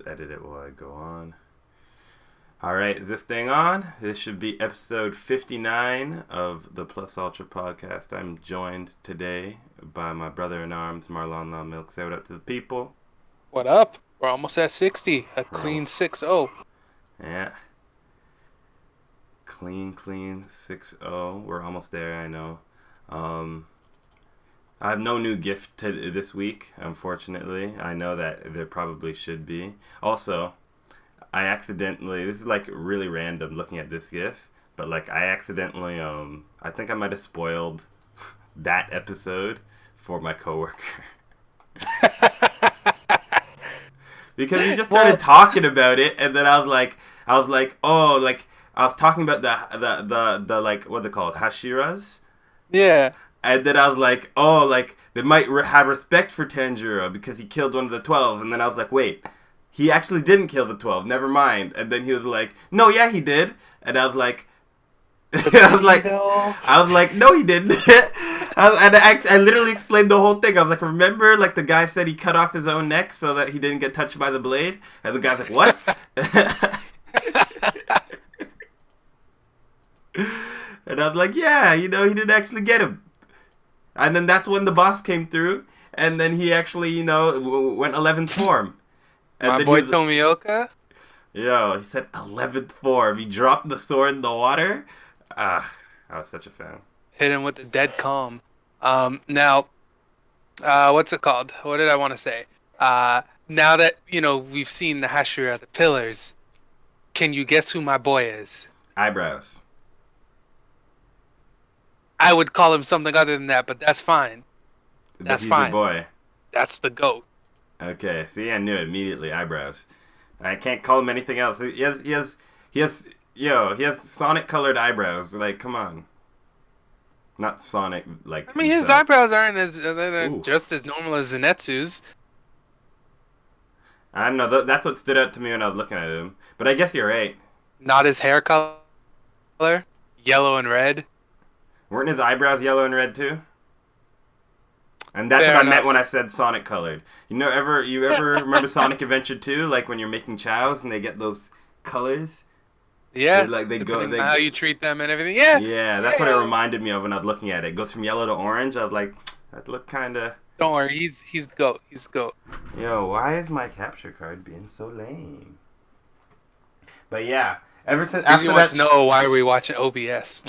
edit it while I go on. All right, is this thing on? This should be episode 59 of the Plus Ultra podcast. I'm joined today by my brother-in-arms, Marlon La Milk. Say what up to the people. What up? We're almost at 60. A We're clean almost- 6-0. Yeah. Clean 6-0. We're almost there, I know. I have no new gift this week, unfortunately. I know that there probably should be. Also, I accidentally, this is like really random looking at this GIF, but like I accidentally, I think I might have spoiled that episode for my coworker. Because he just started talking about it, and then I was like, oh, like, I was talking about the like, what they call it, Hashiras? Yeah. And then I was like, oh, like, they might have respect for Tanjiro because he killed one of the 12. And then I was like, wait, he actually didn't kill the 12. Never mind. And then he was like, no, yeah, he did. And I was like, I was like, no, he didn't. I literally explained the whole thing. I was like, remember, like, the guy said he cut off his own neck so that he didn't get touched by the blade? And the guy's like, what? And I'm like, yeah, you know, he didn't actually get him. And then that's when the boss came through, and then he actually, you know, went 11th form. And My then boy Tomioka. Yo, he said 11th form. He dropped the sword in the water. I was such a fan. Hit him with the dead calm. Now, what's it called? What did I want to say? Now that, we've seen the Hashira, the pillars, can you guess who my boy is? Eyebrows. I would call him something other than that, but that's fine. He's fine. your boy. That's the GOAT. Okay, see, I knew it immediately. Eyebrows. I can't call him anything else. He has Sonic colored eyebrows. Like, come on. Not Sonic, like. I mean, his eyebrows aren't they're Ooh. just as normal as Zenetsu's. I don't know. That's what stood out to me when I was looking at him. But I guess you're right. Not his hair color, yellow and red. Weren't his eyebrows yellow and red too? And that's Fair what I enough. meant when I said Sonic colored. You ever remember Sonic Adventure 2? Like when you're making chows and they get those colors? Yeah, They go. on how you treat them and everything. Yeah, Yeah, that's what it reminded me of when I was looking at it. It goes from yellow to orange. I was like, that looked kind of. Don't worry, he's the GOAT. He's the GOAT. Yo, why is my capture card being so lame? But yeah, ever since Because after he wants that, to know why are we watching OBS.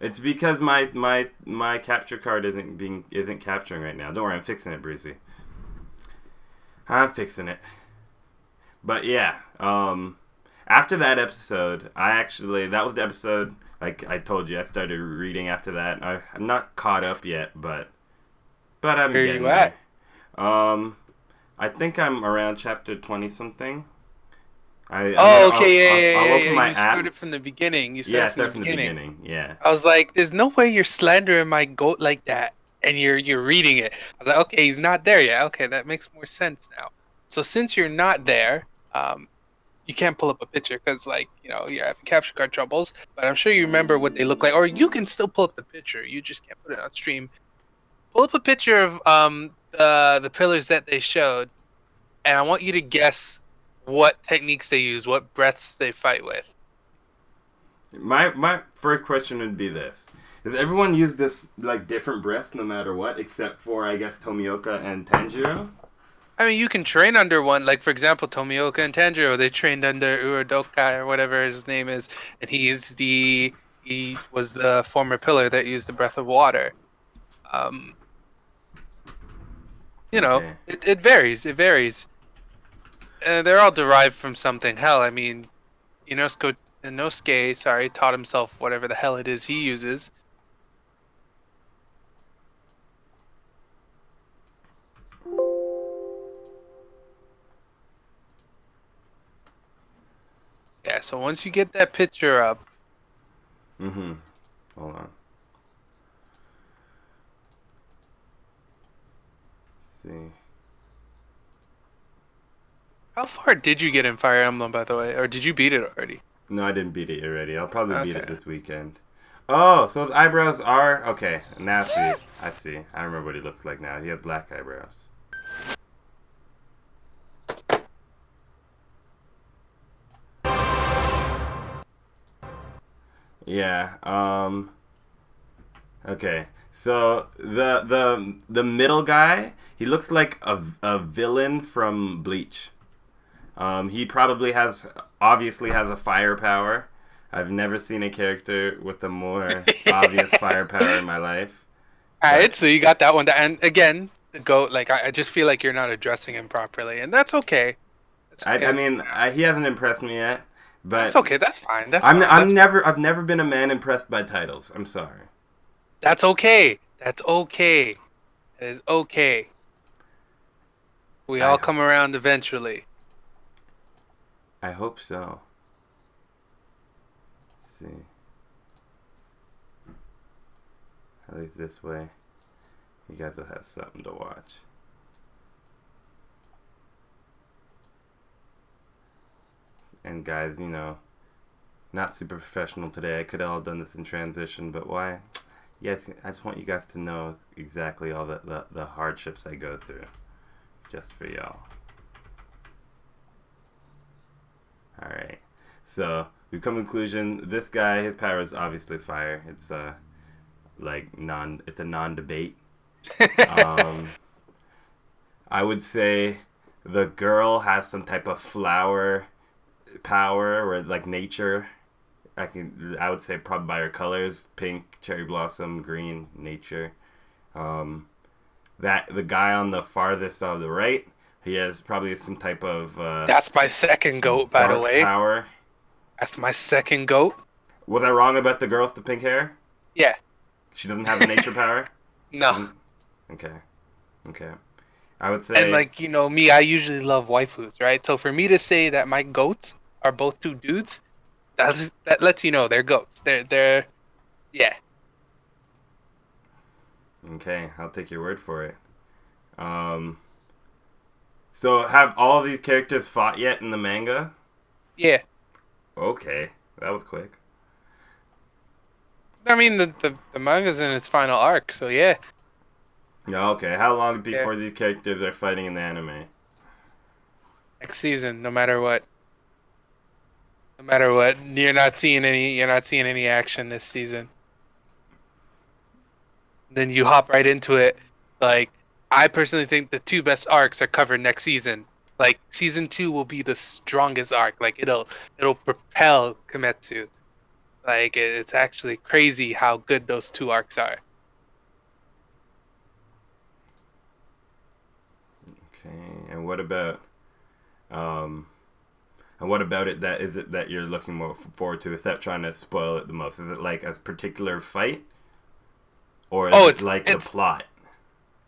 it's because my capture card isn't capturing right now. Don't worry, I'm fixing it, Breezy. I'm fixing it. But yeah, after that episode, that was the episode. Like I told you, I started reading after that. I'm not caught up yet, but I'm Where getting you at? there. I think I'm around chapter 20 something. Okay, I'll open yeah. my You app. started from the beginning. Yeah, start from the beginning. Yeah. I was like, there's no way you're slandering my GOAT like that, and you're reading it. I was like, okay, he's not there yet. Okay, that makes more sense now. So since you're not there, you can't pull up a picture because, you're having capture card troubles. But I'm sure you remember what they look like, or you can still pull up the picture. You just can't put it on stream. Pull up a picture of the pillars that they showed, and I want you to guess what techniques they use, what breaths they fight with. My first question would be this: does everyone use this like different breaths no matter what, except for I guess Tomioka and Tanjiro? I mean, you can train under one. Like, for example, Tomioka and Tanjiro, they trained under Uradoka or whatever his name is, and he was the former pillar that used the breath of water. Okay. It varies. It varies. They're all derived from something. Hell, I mean, Inosuke, taught himself whatever the hell it is he uses. Yeah, so once you get that picture up, Mm-hmm. Hold on. Let's see. how far did you get in Fire Emblem, by the way? Or did you beat it already? No, I didn't beat it already. I'll probably beat it Okay. this weekend. Oh, so his eyebrows are okay. Now I see. I remember what he looks like now. He has black eyebrows. Yeah. Okay. So the middle guy, he looks like a villain from Bleach. He probably obviously has a firepower. I've never seen a character with a more obvious firepower in my life. All right, But so you got that one. And again, the goat. Like I just feel like you're not addressing him properly, and that's okay. That's I okay. mean, he hasn't impressed me yet. That's But okay. That's fine. That's fine. I've never been a man impressed by titles. I'm sorry. That's okay. That's okay. It is okay. We all I come around eventually. I hope so. Let's see. At least this way, you guys will have something to watch. And guys, not super professional today. I could have all done this in transition, but why? Yes, I just want you guys to know exactly all the hardships I go through, just for y'all. All right. So we've come to the conclusion. This guy, his power is obviously fire. It's it's a non-debate. I would say the girl has some type of flower power or like nature. I would say probably by her colors: pink, cherry blossom, green, nature. That the guy on the farthest on the right, he has probably some type of That's my second goat, by the dark way. power. That's my second goat. Was I wrong about the girl with the pink hair? Yeah. She doesn't have a nature power. No. Okay. Okay. I would say. And like me, I usually love waifus, right? So for me to say that my goats are both two dudes, that lets you know they're goats. They're yeah. Okay, I'll take your word for it. So have all these characters fought yet in the manga? Yeah. Okay, that was quick. I mean the manga's in its final arc, so yeah. Yeah, okay. How long Yeah. before these characters are fighting in the anime? Next season, no matter what. No matter what. You're not seeing any action this season. Then you hop right into it. Like I personally think the two best arcs are covered next season. Like season 2 will be the strongest arc. Like it'll propel Kimetsu. Like it's actually crazy how good those two arcs are. Okay, um, and what about it that is it that you're looking more forward to without trying to spoil it the most? Is it like a particular fight, or is it like the plot?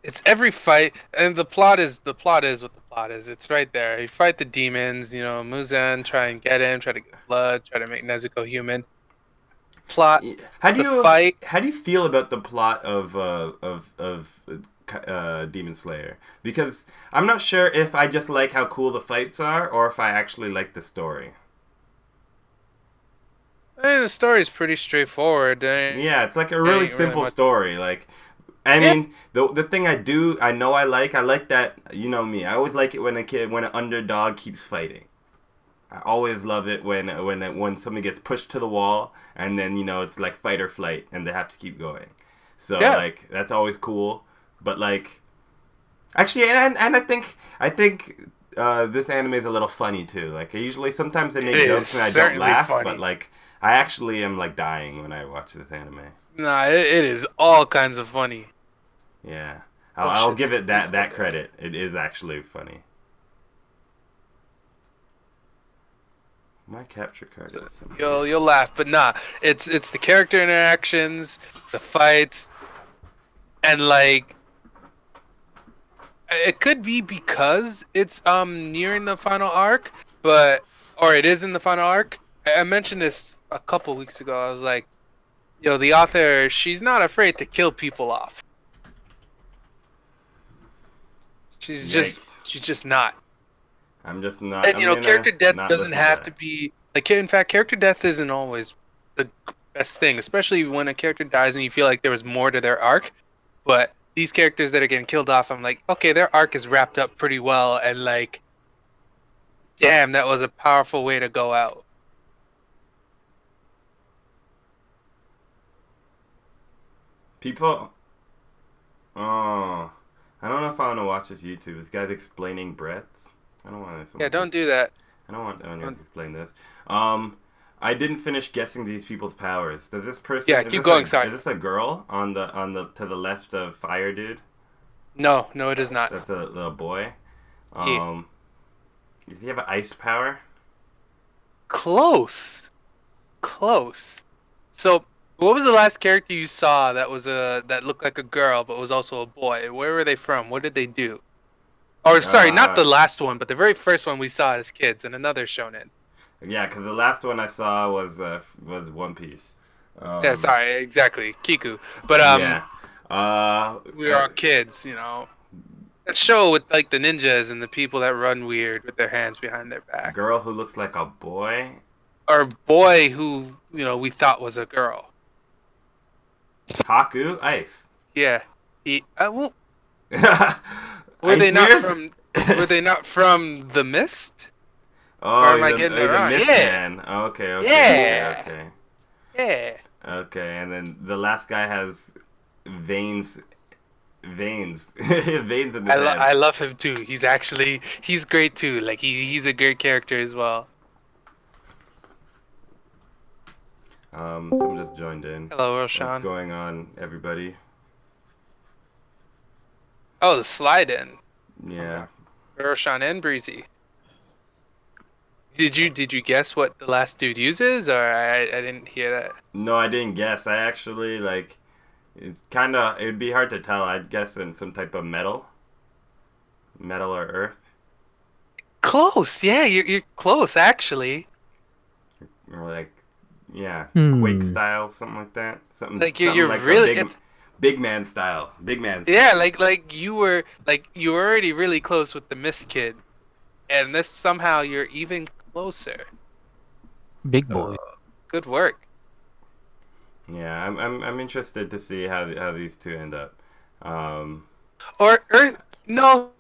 It's every fight, and the plot is what the plot is. It's right there. You fight the demons, Muzan, try and get him, try to get blood, try to make Nezuko human. Plot, How it's do the you fight. how do you feel about the plot of Demon Slayer? Because I'm not sure if I just like how cool the fights are, or if I actually like the story. I mean, the story is pretty straightforward. Yeah, it's like a There really ain't really simple much. story. Like, I Yeah, mean, the thing I know I like that. You know me. I always like it when an underdog keeps fighting. I always love it when somebody gets pushed to the wall and then it's like fight or flight and they have to keep going. So yeah. like that's always cool. But like actually, and I think this anime is a little funny too. Like I usually sometimes they It make is jokes and I don't certainly laugh, but funny. like I actually am like dying when I watch this anime. Nah, it is all kinds of funny. Yeah, Oh I'll shit, give there's a it beast that up there. credit. It is actually funny. My capture card So is somewhere here. you'll laugh, but nah. It's the character interactions, the fights, and like it could be because it's nearing the final arc, but or it is in the final arc. I mentioned this a couple weeks ago. I was like, the author, she's not afraid to kill people off. She's just Yikes! she's just not. I'm just not. And I'm gonna character death not doesn't listen to have to that. be like in fact, character death isn't always the best thing, especially when a character dies and you feel like there was more to their arc. But these characters that are getting killed off, I'm like, okay, their arc is wrapped up pretty well, and like, damn, that was a powerful way to go out. People. Oh, I don't know if I want to watch this YouTube. This guy's explaining breads. I don't want to. Yeah, don't do that. I don't want anyone to explain this. I didn't finish guessing these people's powers. Does this person? Yeah, keep going. Sorry. Is this a girl on the to the left of Fire Dude? No, it is not. That's a boy. Yeah. Does he have an ice power? Close. So, what was the last character you saw that looked like a girl but was also a boy? Where were they from? What did they do? Or sorry, not the last one, but the very first one we saw as kids in another shonen. Yeah, because the last one I saw was One Piece. Yeah, sorry, exactly, Kiku. But yeah, we were all kids, you know. That show with like the ninjas and the people that run weird with their hands behind their back. Girl who looks like a boy. Or boy who we thought was a girl. Haku Ice. Yeah, well, were Ice they not Mirrors? from? Were they not from the Mist? Oh, or am I getting it wrong? Mist Yeah. Man. Okay. Yeah. Okay. Yeah. Okay, and then the last guy has veins veins in the head. I love him too. He's great too. Like he's a great character as well. Someone just joined in. Hello, What's Roshan. going on, everybody? Oh, the slide in. Yeah. Roshan and Breezy. Did you guess what the last dude uses, or I didn't hear that? No, I didn't guess. I actually it'd be hard to tell. I'd guess in some type of metal or earth. Close, yeah, you're close actually. Or Quake style, something like that. Something like something you're like really big man style. Yeah, like you were already really close with the Mist Kid, and this somehow you're even closer. Big boy. Good work. Yeah, I'm interested to see how these two end up. Or no,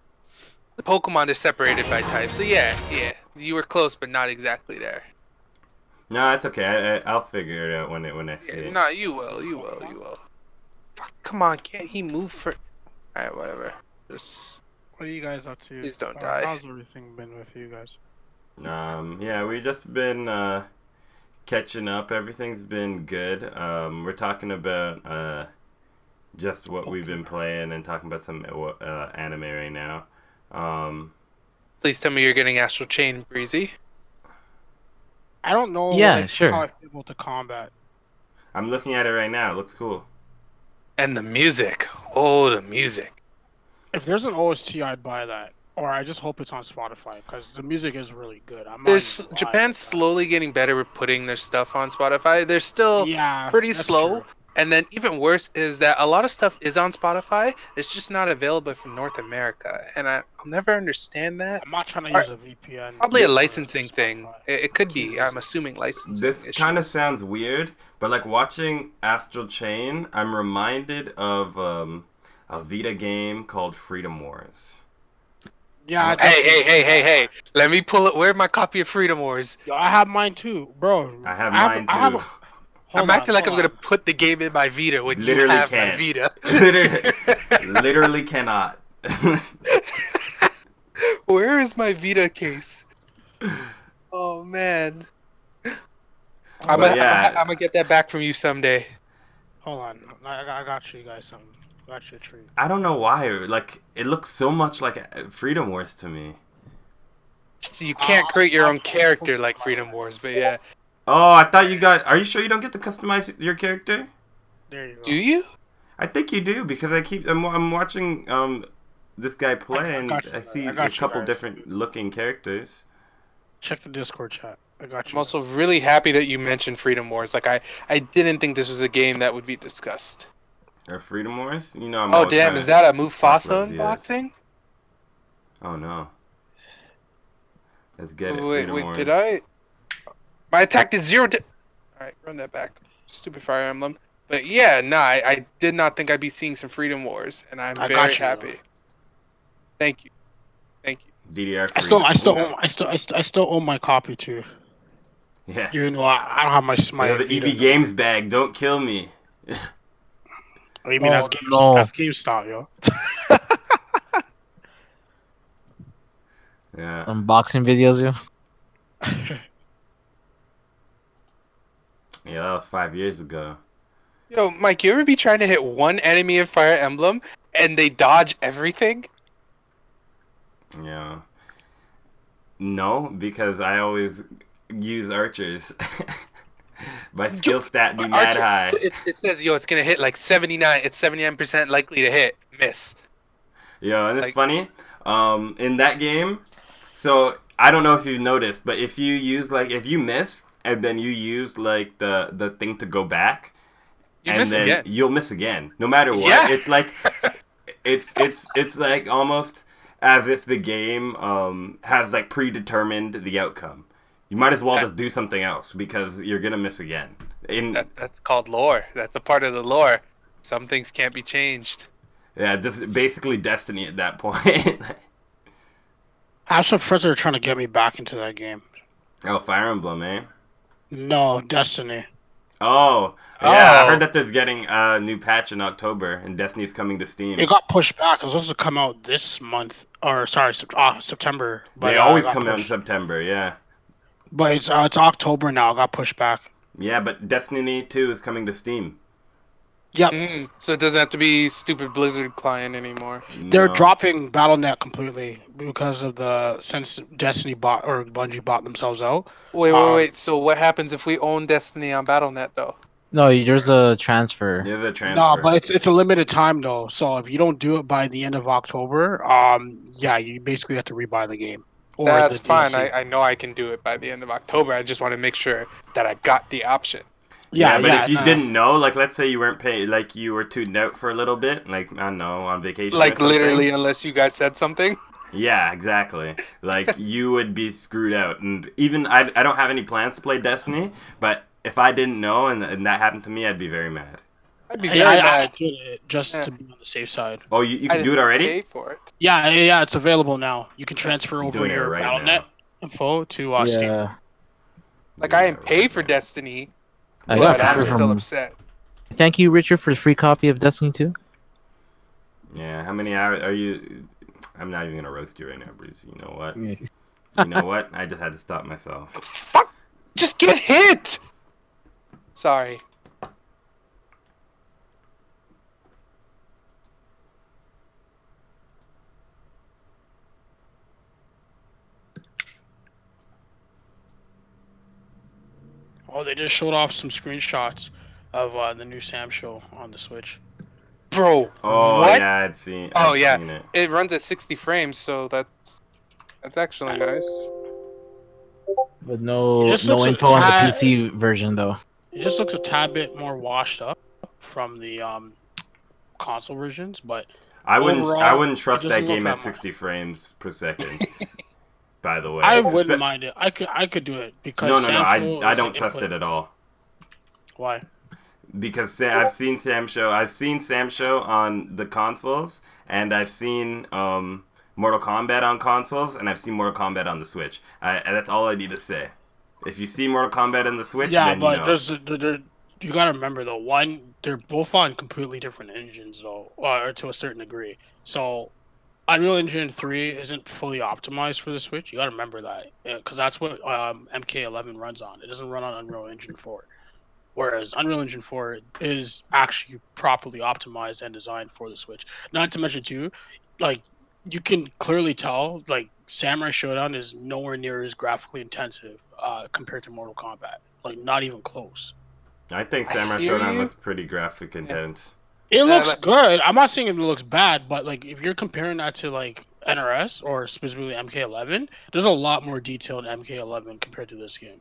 Pokemon are separated by type. So yeah, you were close, but not exactly there. No, it's okay. I'll figure it out when I see it. No, you will. Fuck, come on, can't he move for? Alright, whatever. Just. What are you guys up to? Please don't die. How's everything been with you guys? Yeah, we just been catching up. Everything's been good. We're talking about just what we've been playing and talking about some anime right now. Please tell me you're getting Astral Chain, Breezy. I don't know. Yeah, sure. How I feel about the combat. I'm looking at it right now. It looks cool. And the music. Oh, the music. If there's an OST, I'd buy that. Or I just hope it's on Spotify because the music is really good. Japan's slowly getting better with putting their stuff on Spotify. They're still pretty slow. True. And then even worse is that a lot of stuff is on Spotify. It's just not available from North America. And I'll never understand that. I'm not trying to use a VPN. Probably a licensing thing. It could be. I'm assuming licensing. This kind of sounds weird, but like watching Astral Chain, I'm reminded of a Vita game called Freedom Wars. Yeah. Hey! Let me pull it. Where's my copy of Freedom Wars? Yo, I have mine too, bro. I have mine too. I'm acting like I'm gonna put the game in my Vita when literally you have can't. my Vita. literally cannot. Where is my Vita case? Oh man. I'm gonna get that back from you someday. Hold on, I got you guys something. Got you a treat. I don't know why. Like it looks so much like Freedom Wars to me. You can't create your own character like Freedom Wars, but yeah. Oh, I thought you got. Are you sure you don't get to customize your character? There you go. Do you? I think you do because I'm watching this guy play and I see a couple different looking characters. Check the Discord chat. I got you. I'm also really happy that you mentioned Freedom Wars. Like I didn't think this was a game that would be discussed. Or Freedom Wars? You know, oh damn! Is that a Mufasa unboxing? Oh no. Let's get it. Wait, Wars. did I? My attack did 0 to... Alright, run that back. Stupid Fire Emblem. But yeah, I did not think I'd be seeing some Freedom Wars, and I'm very happy. Thank you. DDR. I still own my copy too. Yeah. Even though I don't have my the EB Games bag. Don't kill me. Oh, you mean Oh, no. that's GameStop, yo. Yeah. Unboxing videos, yo. Yeah, that was 5 years ago. Yo, Mike, you ever be trying to hit one enemy in Fire Emblem and they dodge everything? Yeah. No, because I always use archers. My skill stat be mad Archer, high. it says, yo, it's gonna hit like 79. It's 79% likely to hit. Miss. Yo, and it's Like- funny. In that game, so I don't know if you noticed, but if you use if you miss and then you use the thing to go back, You and miss then again. you'll miss again, no matter what. Yeah. It's like it's like almost as if the game has like predetermined the outcome. You might as well just do something else because you're gonna miss again. That's called lore. That's a part of the lore. Some things can't be changed. Yeah, this is basically Destiny at that point. I have some friends that are trying to get me back into that game. Oh, Fire Emblem, eh? No, Destiny. Oh, yeah, I Oh. heard that there's getting a new patch in October, and Destiny's coming to Steam. It got pushed back. It was supposed to come out this month, or sorry, September. But They always it got come out in pushed. September, yeah. But it's October now. It got pushed back. Yeah, but Destiny 2 is coming to Steam. Yep. So it doesn't have to be stupid Blizzard client anymore. They're No. dropping BattleNet completely because of since Destiny bought or Bungie bought themselves out. Wait. So what happens if we own Destiny on BattleNet though? No, there's a transfer. Yeah, the transfer. No, but it's a limited time though. So if you don't do it by the end of October, yeah, you basically have to rebuy the game. Or That's the fine. DLC. I know I can do it by the end of October. I just want to make sure that I got the option. Yeah, but if you no. didn't know, like, let's say you weren't paying, like, you were tuned out for a little bit, like, I don't know, on vacation or Like something. literally, unless you guys said something. Yeah, exactly. Like, you would be screwed out. And even, I don't have any plans to play Destiny, but if I didn't know and that happened to me, I'd be very mad. I'd be very I mad. did it just Yeah. to be on the safe side. Oh, you I can do it didn't already? Pay for it. Yeah, it's available now. You can transfer I'm over doing it your right BattleNet now. info to Steam. Yeah. Like Doing I it didn't pay right for now. Destiny, I but got I'm it still from- upset. Thank you, Richard, for the free copy of Destiny 2. Yeah, how many hours are you... I'm not even going to roast you right now, Bruce. You know what? Yeah. You know what? I just had to stop myself. Fuck! Just get hit. Sorry. Oh, they just showed off some screenshots of the new Sam show on the Switch. Bro, Oh, what? yeah, I'd seen, Oh, I'd yeah. seen it. It runs at 60 frames, so that's actually nice. But no It just looks a info on the tad- PC version, though. It just looks a tad bit more washed up from the console versions, but I wouldn't overall, trust it that doesn't look game that at much. 60 frames per second. By the way, I wouldn't mind it. I could do it because No, Sam Show I is don't an trust input. it at all. Why? Because I've seen Sam Show. I've seen Sam Show on the consoles, and I've seen Mortal Kombat on consoles, and I've seen Mortal Kombat on the Switch. And that's all I need to say. If you see Mortal Kombat on the Switch, Yeah, then you but know. you gotta remember though. They're both on completely different engines though, or to a certain degree. So, Unreal Engine 3 isn't fully optimized for the Switch. You gotta remember that, because that's what MK11 runs on. It doesn't run on Unreal Engine 4. Whereas Unreal Engine 4 is actually properly optimized and designed for the Switch. Not to mention too, like you can clearly tell, like Samurai Showdown is nowhere near as graphically intensive compared to Mortal Kombat. Like not even close. I think I Samurai hear Showdown you. looks pretty graphic intense. It looks like- good. I'm not saying it looks bad, but like if you're comparing that to like NRS or specifically MK11, there's a lot more detail in MK11 compared to this game.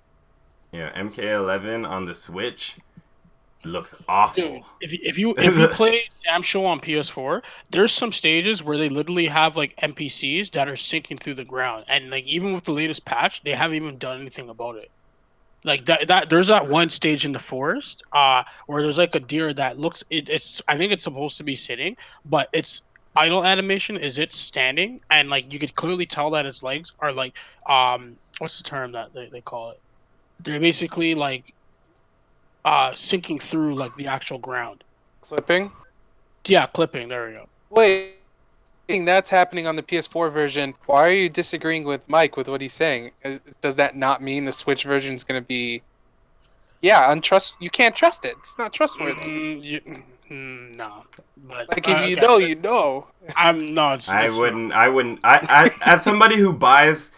Yeah, MK11 on the Switch looks awful. Dude, if you play Sam Show on PS4, there's some stages where they literally have like NPCs that are sinking through the ground, and like even with the latest patch, they haven't even done anything about it. Like that there's that one stage in the forest, where there's like a deer that looks it's I think it's supposed to be sitting, but its idle animation is it standing, and like you could clearly tell that its legs are like what's the term that they call it? They're basically like sinking through like the actual ground. Clipping. Yeah, clipping. There we go. Wait, that's happening on the PS4 version. Why are you disagreeing with Mike with what he's saying? Does that not mean the Switch version is going to be? Yeah, you can't trust it. It's not trustworthy. No, but Like if you okay. know, you know. I'm no. It's I not. wouldn't. I wouldn't. I as somebody who buys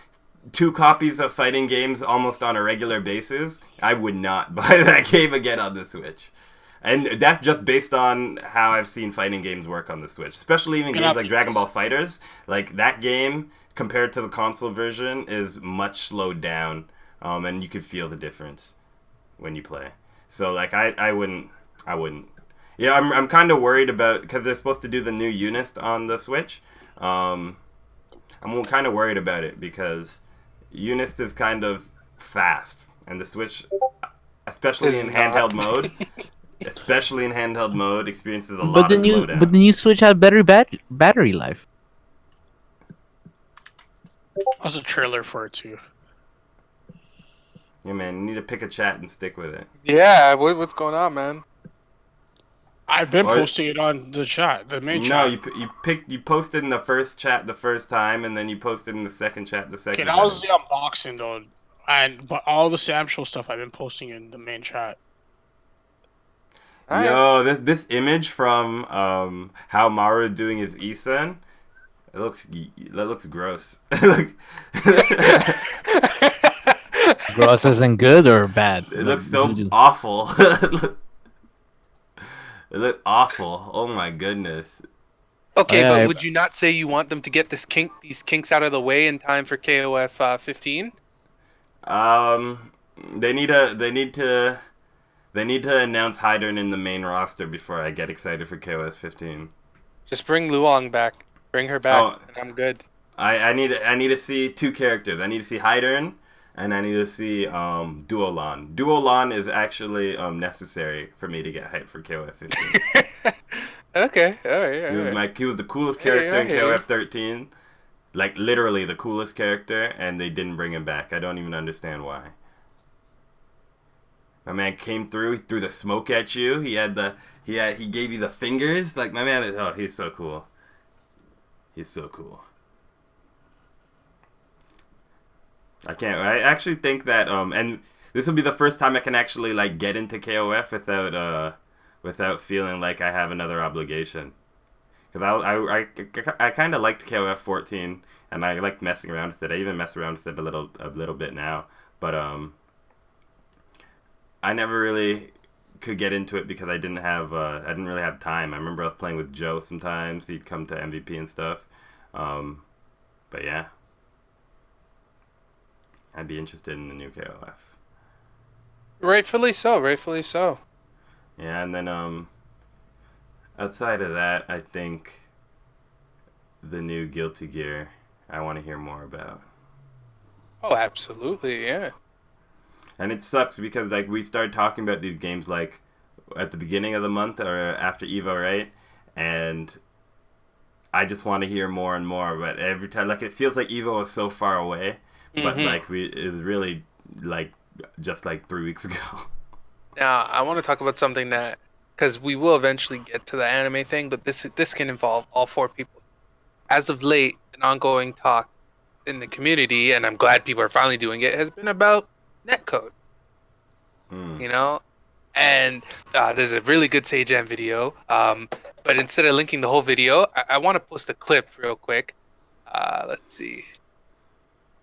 2 copies of fighting games almost on a regular basis, I would not buy that game again on the Switch. And that's just based on how I've seen fighting games work on the Switch, especially even games like Dragon Ball Fighters. Like that game compared to the console version is much slowed down, and you could feel the difference when you play. So like I wouldn't. Yeah, I'm kind of worried about because they're supposed to do the new Unist on the Switch. I'm kind of worried about it because Unist is kind of fast, and the Switch, especially in handheld mode, experiences a lot of slowdown. But the new Switch had better battery life. That's a trailer for it too. Yeah, man, you need to pick a chat and stick with it. Yeah, what's going on, man? I've been posting it on the chat, the main chat. No, you posted in the first chat the first time, and then you posted in the second chat the second time. Okay, that was the unboxing though, but all the Sam Show stuff I've been posting in the main chat. Yo, this image from how Maru doing his Isen, that looks gross. Gross isn't good or bad? It looks so awful. It looked awful. Oh my goodness. Okay, but would you not say you want them to get these kinks out of the way in time for KOF 15? They need to announce Hydern in the main roster before I get excited for KOF 15. Just bring Luong back. Bring her back, and I'm good. I need to see 2 characters. I need to see Hydern, and I need to see Duolan. Duolan is actually necessary for me to get hyped for KOF 15. Okay, all right. He was the coolest character in KOF 13. Like literally the coolest character, and they didn't bring him back. I don't even understand why. My man came through, he threw the smoke at you. He gave you the fingers. Like my man he's so cool. He's so cool. I actually think that and this will be the first time I can actually like get into KOF without feeling like I have another obligation. Because I kind of liked KOF 14, and I liked messing around with it. I even mess around with it a little bit now, but I never really could get into it because I didn't really have time. I remember I was playing with Joe sometimes. He'd come to MVP and stuff, but yeah, I'd be interested in the new KOF. Rightfully so. Yeah, and then outside of that, I think the new Guilty Gear I want to hear more about. Oh, absolutely, yeah. And it sucks because like we started talking about these games like at the beginning of the month or after EVO, right? And I just want to hear more and more, but every time like it feels like EVO is so far away, but like it was really like just like 3 weeks ago. Now, I want to talk about something that, because we will eventually get to the anime thing, but this can involve all 4 people. As of late, an ongoing talk in the community, and I'm glad people are finally doing it, has been about netcode. You know? And there's a really good Sage Jam video, but instead of linking the whole video, I want to post a clip real quick. Let's see.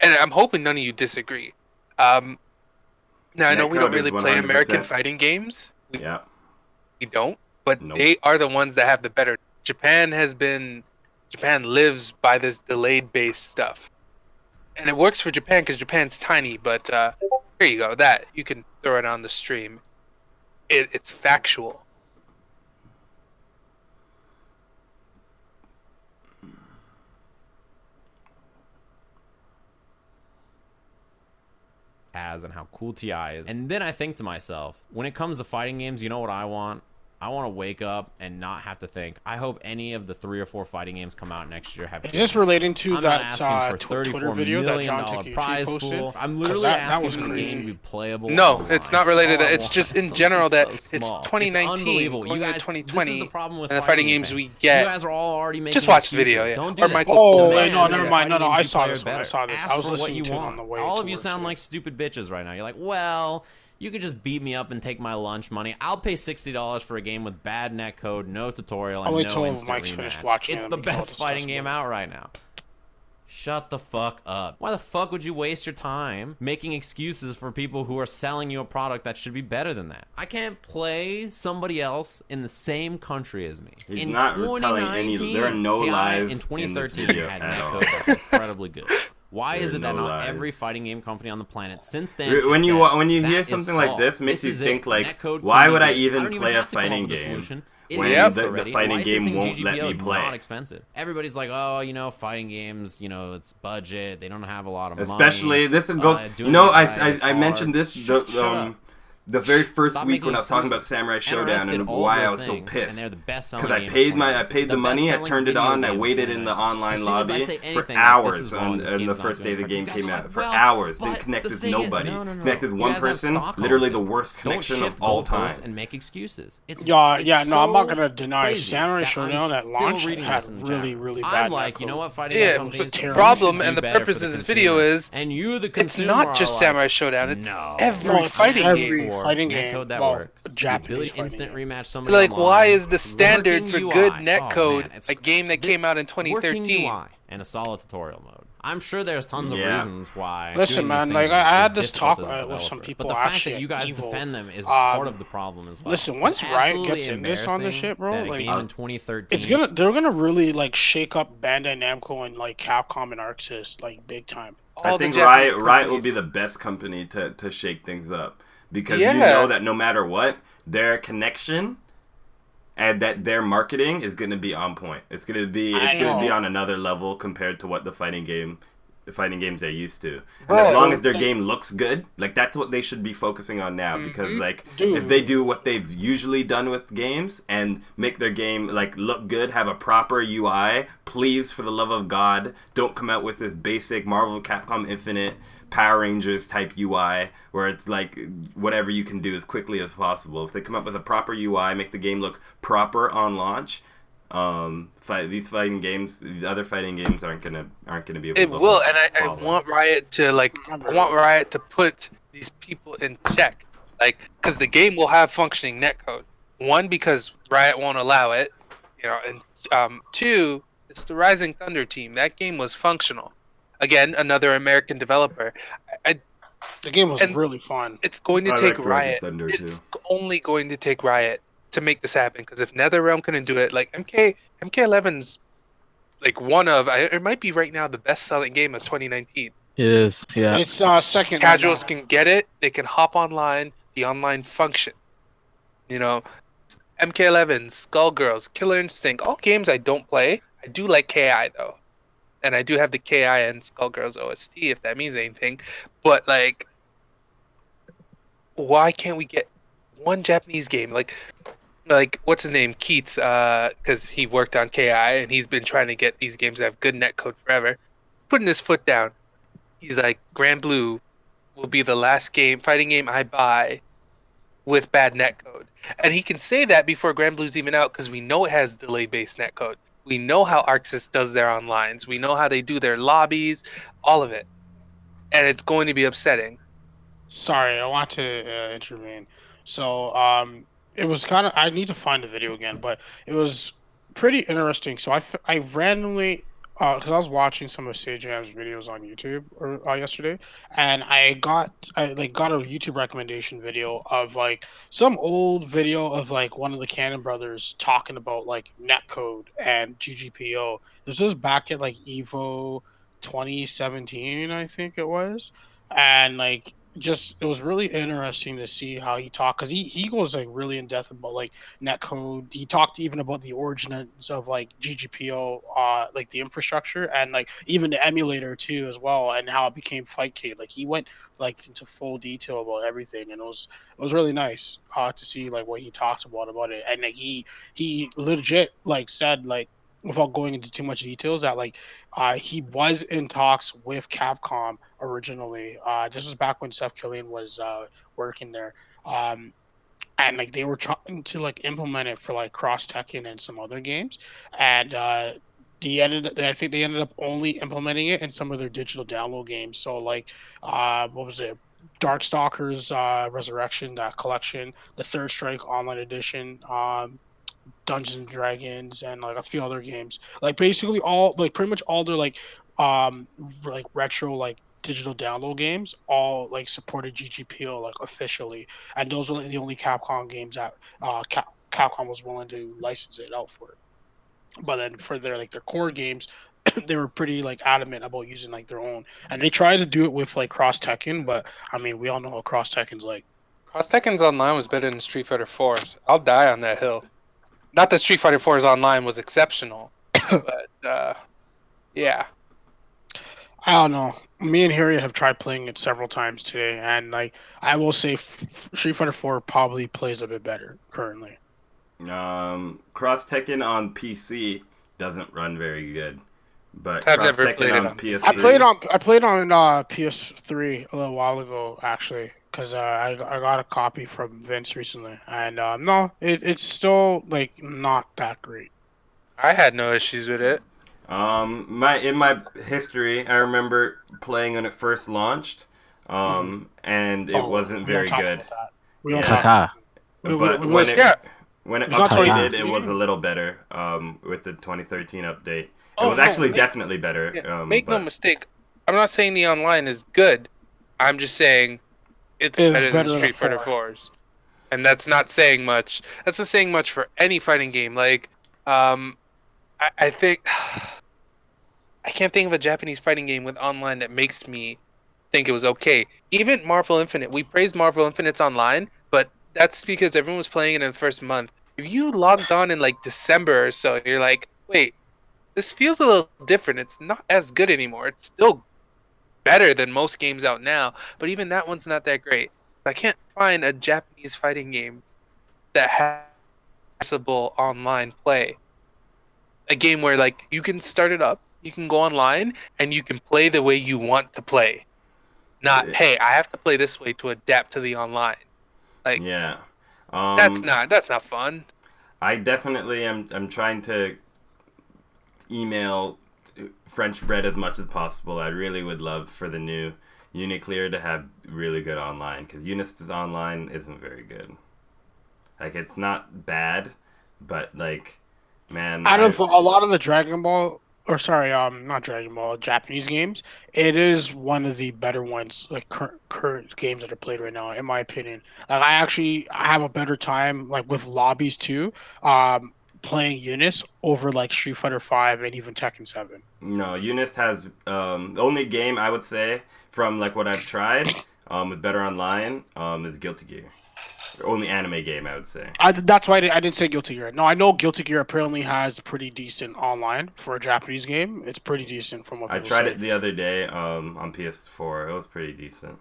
And I'm hoping none of you disagree. Now, I know we don't really play American fighting games. We don't, but they are the ones that have the better. Japan lives by this delayed based stuff. And it works for Japan because Japan's tiny, but here you go. That, you can throw it on the stream. It's factual. And how cool TI is. And then I think to myself, when it comes to fighting games, you know what I want? I want to wake up and not have to think. I hope any of the 3 or 4 fighting games come out next year have. Is this relating to I'm that not asking for Twitter $34 video that million John Takeuchi prize posted? pool. I'm 'Cause literally that was asking for the game to crazy. be playable. No, online. it's not related to All that. I It's just want in is general something that so it's small. 2019 unbelievable. going You into guys, 2020, this is the problem with and the fighting fighting game games fans. we get. You guys are all already making Just watch the excuses. video, yeah. Don't do Or that. Michael Oh, Demand, wait, no, yeah. never The mind. fighting No, games I you saw play this are one. I better. saw this. Ask I was for what listening you to it want. on the way All to of you work sound today. like stupid bitches right now. You're like, well, you could just beat me up and take my lunch money. I'll pay $60 for a game with bad netcode, no tutorial, and I'll wait no till instant Mike's rematch. finished watching It's it the and I'll best discuss fighting game about it. out right now. Shut the fuck up. Why the fuck would you waste your time making excuses for people who are selling you a product that should be better than that? I can't play somebody else in the same country as me. He's in not telling any. There are no KI lies in in this 2013 video had at all. netcode that's incredibly good. Why There is are it that no not every lies. fighting game company on the planet since then When has you said, when you "That hear is something like solved. this, makes you This is think it. like, Netcode why can would be I good. even don't play a have to come up fighting with a game solution. It when exists the already. fighting game Licensing won't let GGPO me is play? not expensive. Everybody's like, oh, fighting games, it's budget. They don't have a lot of money. Especially this goes. Doing it right is I mentioned hard. this Shut up. the very first Stop week making when I was talking about excuses. Samurai NRS Showdown did and all why I those was so things, pissed. and they're the best-selling Because I game of paid I 2019. paid the money, I best-selling turned it video on, I game of waited in the 2019. online As soon as I lobby say for anything like, this hours is wrong, on this the game's not first day doing the it, game you guys came are out. like, For well, hours, but didn't connect the with thing is- nobody. no. Connected with You one guys have person, Stockholm literally the syndrome. worst connection Don't of shift all goalposts time. and make excuses. It's Yeah, no, I'm not so gonna deny crazy Samurai that Showdown I'm at still launch reading had this in the really, chat. really I'm bad like, you know netcode. what, fighting Yeah, game It companies, was but the terrible. problem you should and do the better purpose for of the this video consumer. is And you, the it's consumer, not are just like, Samurai Showdown. It's no. every No, it's fighting every game. fighting netcode game. that Well, works. The Japanese ability to fighting instant game. rematch somebody Like, why online, is the standard working for UI. good Oh, netcode man, it's a game that came out in working 2013? UI and a solid tutorial mode. I'm sure there's tons of Yeah. reasons why. Listen, doing man, these like things I is had this difficult talk as a with some developer. people But the fact actually that you at guys Evo. defend them is part of the problem as well. Listen, once It's Riot absolutely gets in this on this embarrassing shit, bro, that a like, game in 2013 they're gonna really like shake up Bandai Namco and like Capcom and Arc Sys like big time. I All the think Japanese Riot will be companies. the best company to shake things up because Yeah. you know that no matter what, their connection and that their marketing is going to be on point. It's going to be know. on another level compared to what the fighting games are used to. And Bro, as long as their game looks good, like that's what they should be focusing on now because like Dude. if they do what they've usually done with games and make their game like look good, have a proper UI, please for the love of God, don't come out with this basic Marvel Capcom Infinite Power Rangers type UI where it's like whatever you can do as quickly as possible. If they come up with a proper UI, make the game look proper on launch, these fighting games, the other fighting games aren't gonna be able. It to will, and I follow. want Riot to put these people in check, like because the game will have functioning netcode. One, because Riot won't allow it, and two, it's the Rising Thunder team. That game was functional. Again, another American developer. The game was And- really fun. It's going to I take like Rising Riot. Thunder, It's only going to take Riot to make this happen. Because if NetherRealm couldn't do it, like MK11's like it might be right now the best-selling game of 2019. It is, yeah. It's second. Casuals right now. can get it. They can hop online. The online function. MK11, Skullgirls, Killer Instinct, all games I don't play. I do like KI though, and I do have the KI and Skullgirls OST if that means anything. But like, why can't we get one Japanese game like what's his name, Keats? Because he worked on KI and he's been trying to get these games that have good netcode forever. Putting his foot down. He's like, Grand Blue will be the last fighting game I buy with bad netcode. And he can say that before Grand Blue's even out because we know it has delay-based netcode. We know how ArcSys does their onlines. We know how they do their lobbies, all of it. And it's going to be upsetting. Sorry, I want to intervene. So, it was kind of. I need to find the video again, but it was pretty interesting. So I randomly, because I was watching some of Sajam's videos on YouTube yesterday, and I got a YouTube recommendation video of like some old video of like one of the Cannon brothers talking about like netcode and GGPO. This was back at like Evo 2017, I think it was, and like just it was really interesting to see how he talked because he goes like really in depth about like netcode. He talked even about the origins of like GGPO, like the infrastructure and like even the emulator too as well, and how it became Fightcade. Like he went like into full detail about everything, and it was really nice to see like what he talked about it, and like he legit like said like without going into too much details that like he was in talks with Capcom originally. This was back when Seth Killian was working there. Um, and like they were trying to like implement it for like Cross Tekken and some other games. And I think they ended up only implementing it in some of their digital download games. So like what was it? Darkstalkers Resurrection, that collection, the Third Strike Online Edition, Dungeons and Dragons, and like a few other games. Like basically all like pretty much all their like retro like digital download games all like supported GGPO like officially, and those were like, the only Capcom games that Capcom was willing to license it out for. But then for their core games, they were pretty like adamant about using like their own, and they tried to do it with like Cross Tekken, but I mean we all know how Cross Tekken's like. Cross Tekken's Online was better than Street Fighter 4's. I'll die on that hill. Not that Street Fighter 4's Online was exceptional, but yeah. I don't know. Me and Harriet have tried playing it several times today, and like I will say, Street Fighter 4 probably plays a bit better currently. Cross Tekken on PC doesn't run very good, but I've Cross never Tekken played it on on PS3. I played on PS3 a little while ago actually, because I got a copy from Vince recently, and no, it's still like not that great. I had no issues with it. In my history, I remember playing when it first launched, and it wasn't We don't very talk good. about that. We don't Yeah. talk. Kaka. But we when was- it Yeah. when it It's not updated, 2013. it was a little better. With the 2013 update, it Oh, was no, actually make- definitely better. Yeah, make no but mistake. I'm not saying the online is good. I'm just saying it's It's better better than than Street Fighter 4. 4's. And that's not saying much. That's not saying much for any fighting game. Like, I think I can't think of a Japanese fighting game with online that makes me think it was okay. Even Marvel Infinite, we praised Marvel Infinite's online, but that's because everyone was playing it in the first month. If you logged on in like December or so, you're like, wait, this feels a little different. It's not as good anymore. It's still better than most games out now, but even that one's not that great. I can't find a Japanese fighting game that has accessible online play. A game where like you can start it up, you can go online, and you can play the way you want to play. Not, hey, I have to play this way to adapt to the online. Like yeah, that's not fun. I definitely am. I'm trying to email French Bread as much as possible. I really would love for the new Uniclear to have really good online, because Unisys online isn't very good. Like, it's not bad, but like, man, Out of a lot of the Dragon Ball, or sorry, not Dragon Ball, Japanese games, it is one of the better ones, like current games that are played right now, in my opinion. Like I have a better time like with lobbies too, playing Eunice over like Street Fighter 5 and even Tekken 7. no, Unis has the only game I would say from like what I've tried with better online is Guilty Gear. The only anime game I would say. That's why I didn't say Guilty Gear. No, I know Guilty Gear apparently has pretty decent online for a Japanese game. It's pretty decent from what I people tried say. it the other day on PS4. It was pretty decent.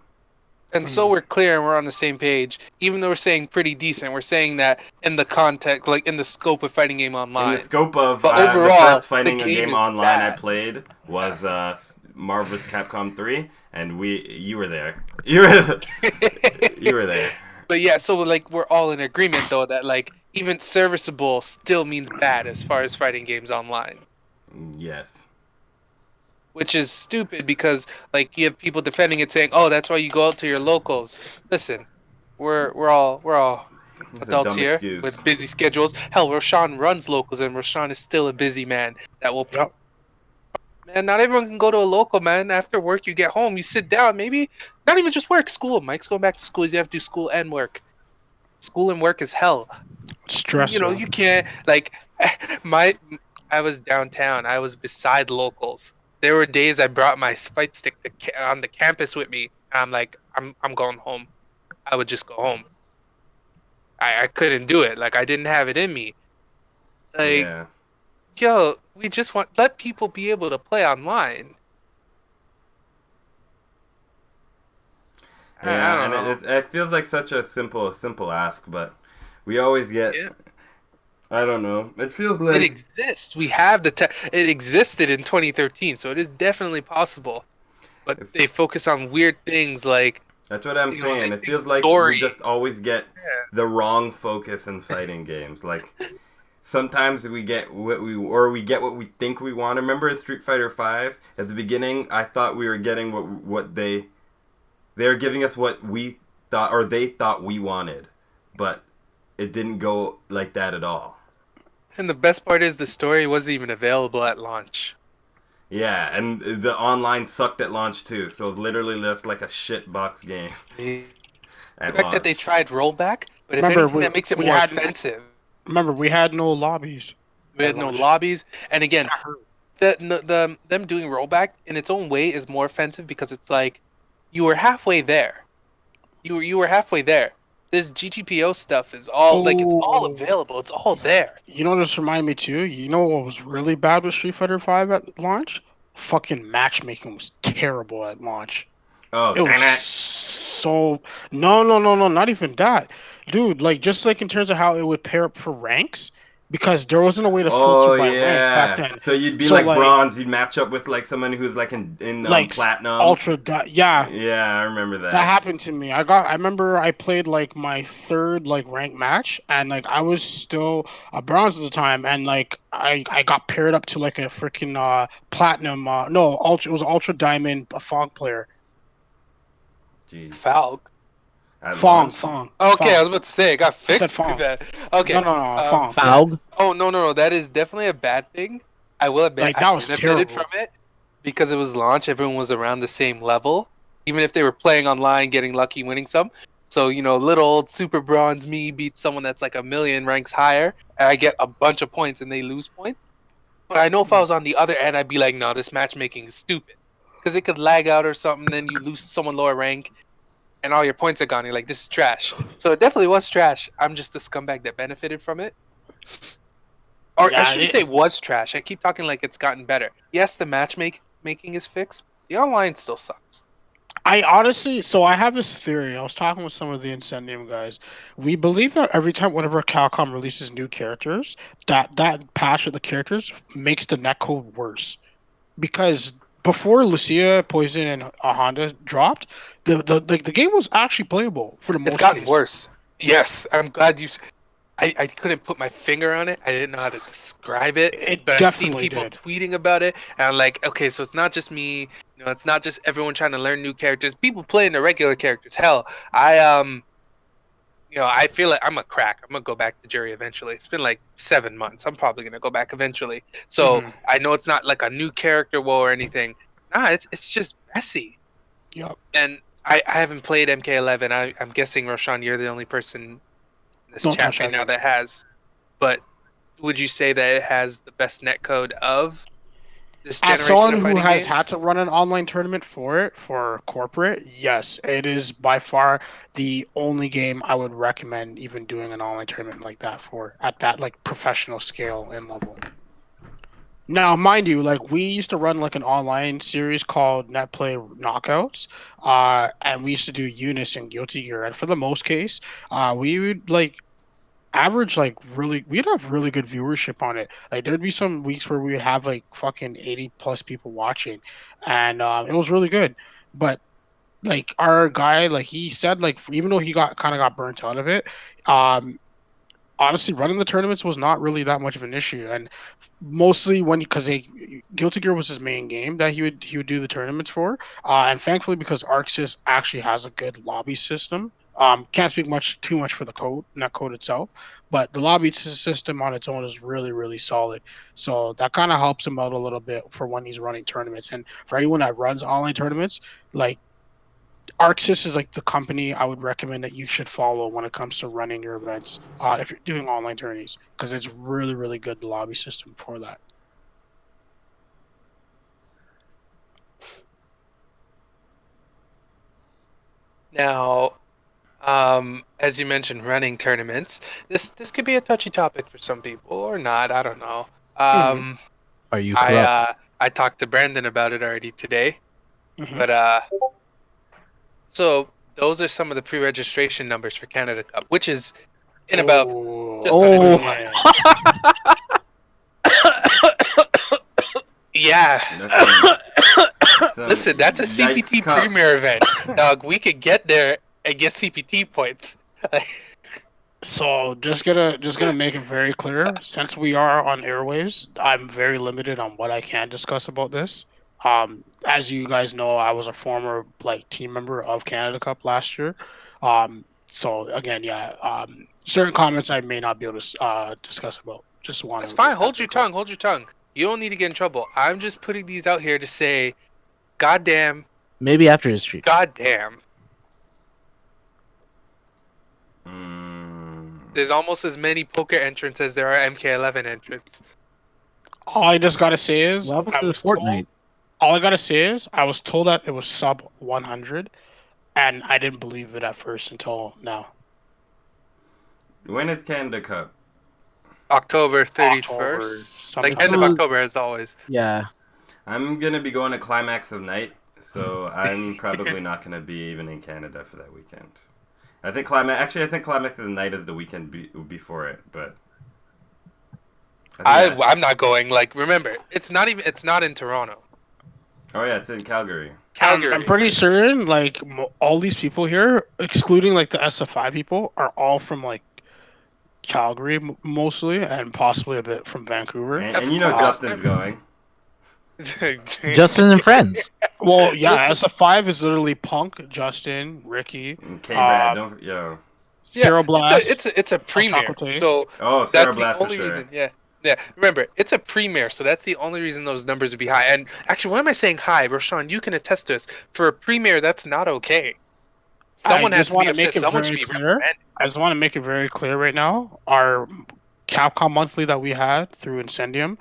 And so we're clear and we're on the same page. Even though we're saying pretty decent, we're saying that in the context, like in the scope of fighting game online. In the scope of But the overall, first fighting the game, game is online I bad. played was Marvel's Capcom 3, and you were there. You were there. But yeah, so like we're all in agreement though that like even serviceable still means bad as far as fighting games online, Yes. which is stupid because like you have people defending it saying, "Oh, that's why you go out to your locals." Listen, we're all It's a adults dumb here excuse. with busy schedules. Hell, Roshan runs locals, and Roshan is still a busy man that will. Yep. Man, not everyone can go to a local, man. After work, you get home, you sit down, maybe not even just work, school. Mike's going back to school. You have to do school and work. School and work is hell. Stressful. You know, you can't like I was downtown. I was beside locals. There were days I brought my fight stick on the campus with me I'm like, I'm going home. I would just go home. I couldn't do it. Like I didn't have it in me. Like, Yeah. yo, we just let people be able to play online. I Yeah, don't and know. it feels like such a simple ask, but we always get. Yeah. I don't know. It feels It like exists. We have it existed in 2013, so it is definitely possible. But if, they focus on weird things like, that's what I'm they saying. It take feels like we story. just always get Yeah. the wrong focus in fighting games. Like sometimes we get we get what we think we want. Remember in Street Fighter Five at the beginning, I thought we were getting what they were giving us what we thought or they thought we wanted, but it didn't go like that at all. And the best part is the story wasn't even available at launch. Yeah, and the online sucked at launch too, so it's literally just like a shit box game The at fact that they launch. tried rollback, but if Remember, anything, that makes it we more had offensive. we had no lobbies. We had at no launch. lobbies, and again, That hurt. them doing rollback in its own way is more offensive because it's like you were halfway there. You were halfway there. This GTPO stuff is all like it's all Oh, available. It's all there. you know, this reminded me too. You know what was really bad with Street Fighter Five at launch? Fucking matchmaking was terrible at launch. Oh, It was damn it! so no, not even that, dude. Like just like in terms of how it would pair up for ranks, because there wasn't a way to filter Oh by rank back yeah. then. So you'd be So like like bronze. You'd match up with like someone who's like in like platinum. ultra, yeah, Yeah, I remember that that. happened to me. I remember I played like my third like rank match, and like I was still a bronze at the time, and like I got paired up to like a freaking platinum. No, ultra. It was ultra diamond, a fog player. Jeez. Falc. At Fong, launch. Fong, Okay, I Fong. was about to say it got I said fixed. My Fong. bad. Okay. No, Um, Fong. Faug. oh no, that is definitely a bad thing. I will admit Like I that was benefited terrible. from it because it was launch. Everyone was around the same level, even if they were playing online, getting lucky, winning some. So little old super bronze me beats someone that's like a million ranks higher, and I get a bunch of points, and they lose points. But I know if I was on the other end, I'd be like, no, this matchmaking is stupid because it could lag out or something. Then you lose someone lower rank, and all your points are gone. You're like, this is trash. So it definitely was trash. I'm just the scumbag that benefited from it. Or I Yeah, shouldn't say was trash. I keep talking like it's gotten better. Yes, the matchmaking is fixed. The online still sucks. I honestly, so I have this theory. I was talking with some of the Incendium guys. We believe that every time whenever Capcom releases new characters, that patch of the characters makes the netcode worse. Because before Lucia, Poison, and Honda dropped, the game was actually playable for the It's most gotten case. worse. Yes, I'm glad you. I couldn't put my finger on it. I didn't know how to describe it, It but I've seen definitely people did. tweeting about it, and I'm like, okay, so it's not just me. It's not just everyone trying to learn new characters. People playing the regular characters. Hell, I feel like I'm a crack. I'm gonna go back to Jury eventually. It's been like 7 months. I'm probably gonna go back eventually. So Hmm. I know it's not like a new character wall or anything. Nah, it's just messy. Yep. And I haven't played MK11. I'm guessing Roshan, you're the only person in this Don't chat touch right that now game. that has. But would you say that it has the best netcode of this As generation someone of who fighting has games? had to run an online tournament for it, for corporate, yes, it is by far the only game I would recommend even doing an online tournament like that for at that like professional scale and level. Now, mind you, like we used to run like an online series called Netplay Knockouts, and we used to do Eunice and Guilty Gear, and for the most case, we would like average like really we'd have really good viewership on it. Like there'd be some weeks where we would have like fucking 80 plus people watching, and it was really good. But like our guy, like he said, like even though he got burnt out of it, um honestly running the tournaments was not really that much of an issue. And mostly when because they Guilty Gear was his main game that he would do the tournaments for, and thankfully because ArcSys actually has a good lobby system. Can't speak too much for the code, not code itself, but the lobby system on its own is really really solid. So that kind of helps him out a little bit for when he's running tournaments. And for anyone that runs online tournaments, like ArcSys is like the company I would recommend that you should follow when it comes to running your events. If you're doing online tourneys, because it's really really good lobby system for that. Now, as you mentioned, running tournaments. This could be a touchy topic for some people or not. I don't know. Um, Are you I corrupt? I talked to Brandon about it already today, Mhm. but so those are some of the pre-registration numbers for Canada Cup, which is in about just under 2 months. Yeah. Listen, that's a CPT Cup. Premier event, dog. We could get there and get CPT points. So just gonna make it very clear. Since we are on airwaves, I'm very limited on what I can discuss about this. As you guys know, I was a former like team member of Canada Cup last year. So again, yeah, certain comments I may not be able to discuss about. Just want That's to fine. get Hold that your clear. tongue. Hold your tongue. You don't need to get in trouble. I'm just putting these out here to say, goddamn, Maybe after his stream. goddamn. Mm. There's almost as many poker entrants as there are MK11 entrants. All I just gotta say is What happened I to the was told. Fortnite? All I gotta say is I was told that it was sub 100, and I didn't believe it at first until now. When is Canada Cup? October October, 31st. Like, something end like of that. October, as always. Yeah. I'm gonna be going to Climax of Night, so I'm probably not gonna be even in Canada for that weekend. I think Climax of the Night is the weekend before it, but I think I'm not going. Like, remember, it's not in Toronto. oh yeah, it's in Calgary. Calgary. I'm pretty certain like all these people here, excluding like the SF5 people, are all from like Calgary mostly, and possibly a bit from Vancouver. And you know course. Justin's going. Justin and friends. Well, yeah, Listen- SF5 is literally Punk, Justin, Ricky, And K-Brad, uh, don't yeah. Yeah, Cyril Blast, it's a premiere. Chocolate. So Oh, Sarah that's the Blatt for only sure. reason. Yeah. Yeah. Remember, it's a premiere, so that's the only reason those numbers would be high. And actually, why am I saying high? Roshan, you can attest to this. For a premiere, that's not okay. Someone I has just to want be to make upset. it Someone should very be clear. reprimanded. I just want to make it very clear right now. Our Capcom monthly that we had through Incendium,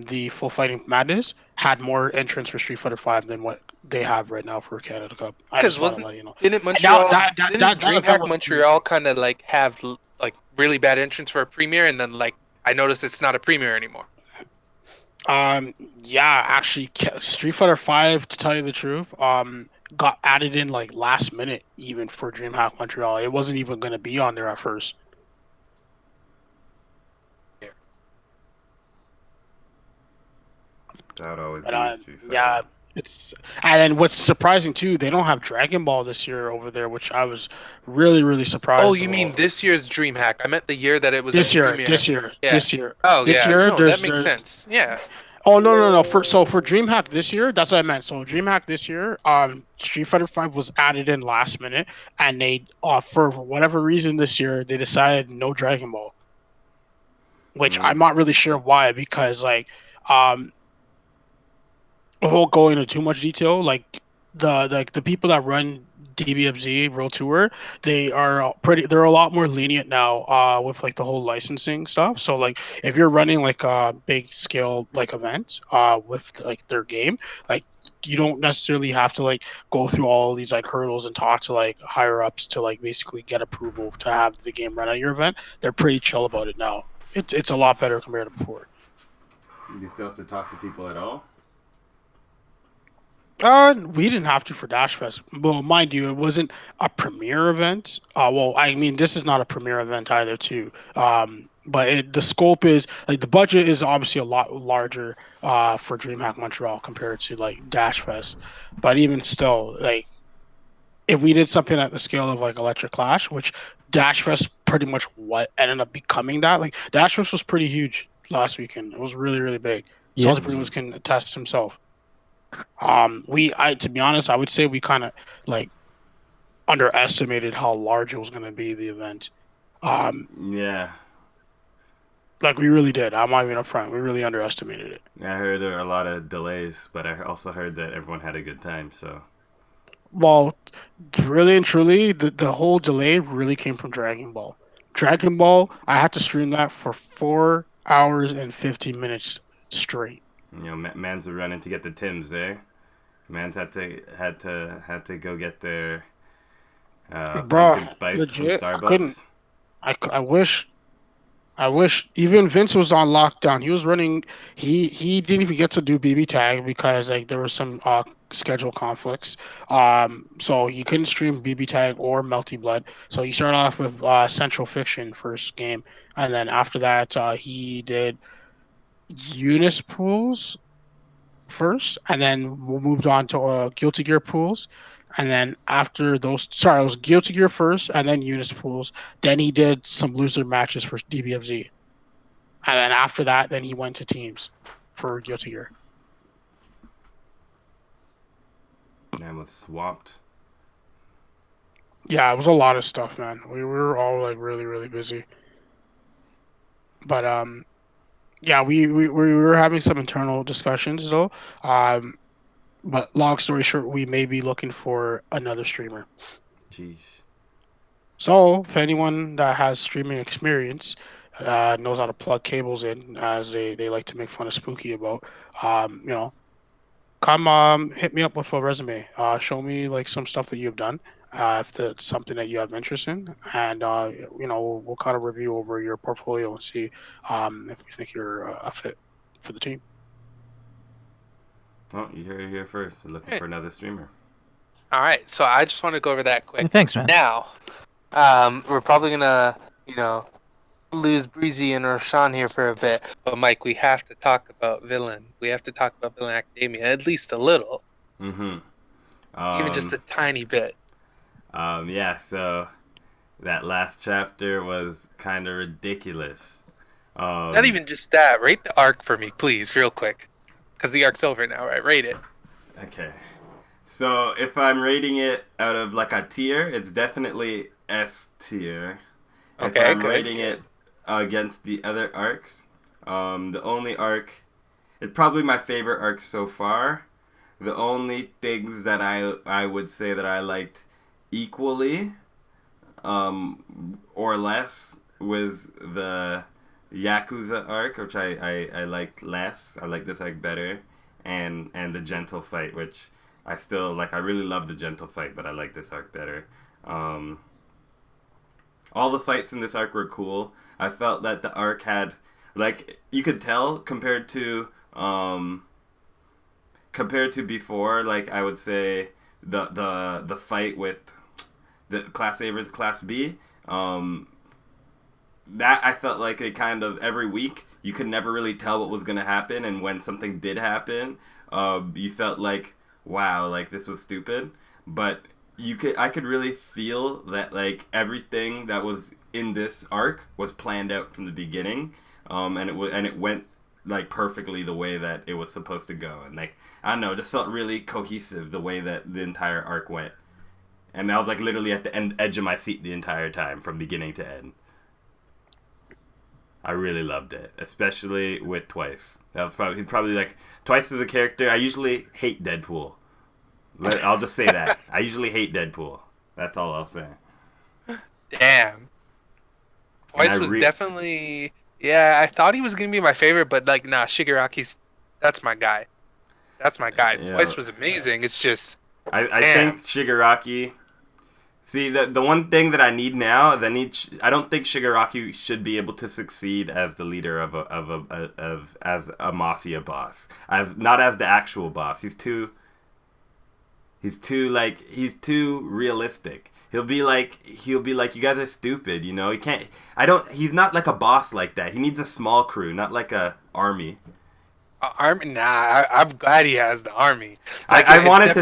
the Full Fighting Madness had more entrants for Street Fighter V than what they have right now for Canada Cup. I Because just want to let you know. didn't And now Montreal, didn't that DreamHack was Montreal kind of like have like really bad entrance for a premiere, and then like I noticed it's not a premiere anymore. Yeah, actually, Street Fighter V, to tell you the truth, got added in like last minute even for DreamHack Montreal. It wasn't even going to be on there at first. That would always But be Street Fighter. yeah, it's and then what's surprising too, they don't have Dragon Ball this year over there, which I was really surprised. Oh, you mean about. this year's DreamHack? I meant the year that it was this a year? premiere. This year, Yeah. this year, Oh this yeah, year. no, that There's makes sense. Yeah. Oh no. For DreamHack this year, that's what I meant. So DreamHack this year, Street Fighter V was added in last minute, and they for whatever reason this year they decided no Dragon Ball, which I'm not really sure why, because like I won't go into too much detail. Like the people that run DBFZ World Tour, they're a lot more lenient now with like the whole licensing stuff. So like if you're running like a big scale like event with like their game, like you don't necessarily have to like go through all these like hurdles and talk to like higher ups to like basically get approval to have the game run at your event. They're pretty chill about it now. It's a lot better compared to before. You still have to talk to people at all? We didn't have to for Dash Fest. Well, mind you, it wasn't a premiere event. Well, I mean, this is not a premiere event either, too. But the scope is like the budget is obviously a lot larger for DreamHack Montreal compared to like Dash Fest. But even still, like if we did something at the scale of like Electric Clash, which Dash Fest pretty much what ended up becoming that. Like Dash Fest was pretty huge last weekend. It was really big. Yeah. Salty pretty much can attest himself. To be honest, I would say we kind of like underestimated how large it was going to be, the event. Yeah. Like we really did. I'm not even upfront. We really underestimated it. I heard there were a lot of delays, but I also heard that everyone had a good time, so. Well, really and truly, the whole delay really came from Dragon Ball. Dragon Ball, I had to stream that for 4 hours and 50 minutes straight. You know, mans were running to get the Tims there. Mans had to go get Bro, pumpkin spice from legit, I couldn't. Starbucks. I wish even Vince was on lockdown. He was running. He didn't even get to do BB tag because like there was some schedule conflicts. So he couldn't stream BB tag or Melty Blood. So he started off with Central Fiction first game, and then after that he did Eunice pools first, and then we moved on to Guilty Gear pools. And then after those, sorry, it was Guilty Gear first, and then Eunice pools. Then he did some loser matches for DBFZ. And then after that, then he went to teams for Guilty Gear. Man was swamped. Yeah, it was a lot of stuff, man. We were all like really, really busy. But yeah, we were having some internal discussions though. But long story short, we may be looking for another streamer. Jeez. So if anyone that has streaming experience knows how to plug cables in, as they like to make fun of Spooky about, you know, come hit me up with a resume. Show me like some stuff that you've done, if that's something that you have interest in, and you know we'll kind of review over your portfolio and see if we think you're a fit for the team. Well, you heard it here first. We're looking for another streamer. All right, so I just want to go over that quick. Hey, thanks, man. Now, we're probably gonna, lose Breezy and Roshan here for a bit. But Mike, we have to talk about Villain. We have to talk about Villain Academia at least a little, Mm-hmm. even just a tiny bit. Yeah. So that last chapter was kind of ridiculous. Not even just that. Rate the arc for me, please, real quick, because the arc's over now, right? Rate it. Okay. So if I'm rating it out of like a tier, it's definitely S tier. Okay, if I'm good. rating it against the other arcs, the only arc, it's probably my favorite arc so far. The only things that I would say that I liked equally, or less, was the Yakuza arc, which I liked less. I like this arc better, and the Gentle fight, which I still like. I really love the Gentle fight, but I like this arc better. All the fights in this arc were cool. I felt that the arc had, like, you could tell compared to before. Like, I would say the fight with the Class A versus Class B. That I felt like it kind of every week you could never really tell what was gonna happen, and when something did happen, you felt like, wow, like this was stupid. But I could really feel that like everything that was in this arc was planned out from the beginning, and it went like perfectly the way that it was supposed to go, and like I don't know, it just felt really cohesive the way that the entire arc went, and I was like literally at the edge of my seat the entire time from beginning to end. I really loved it, especially with Twice. That was probably like Twice as a character. I usually hate Deadpool. I'll just say that. I usually hate Deadpool. That's all I'll say. Damn. Twice was definitely... Yeah, I thought he was going to be my favorite, but, like, nah, Shigaraki's... That's my guy. That's my guy. Yeah. Twice was amazing. It's just... I think Shigaraki... See, the one thing that I need now, I don't think Shigaraki should be able to succeed as the leader as a mafia boss. Not as the actual boss. He's too realistic. He'll be like, you guys are stupid, you know? He's not like a boss like that. He needs a small crew, not like a army. Army? Nah, I'm glad he has the army. Like, I wanted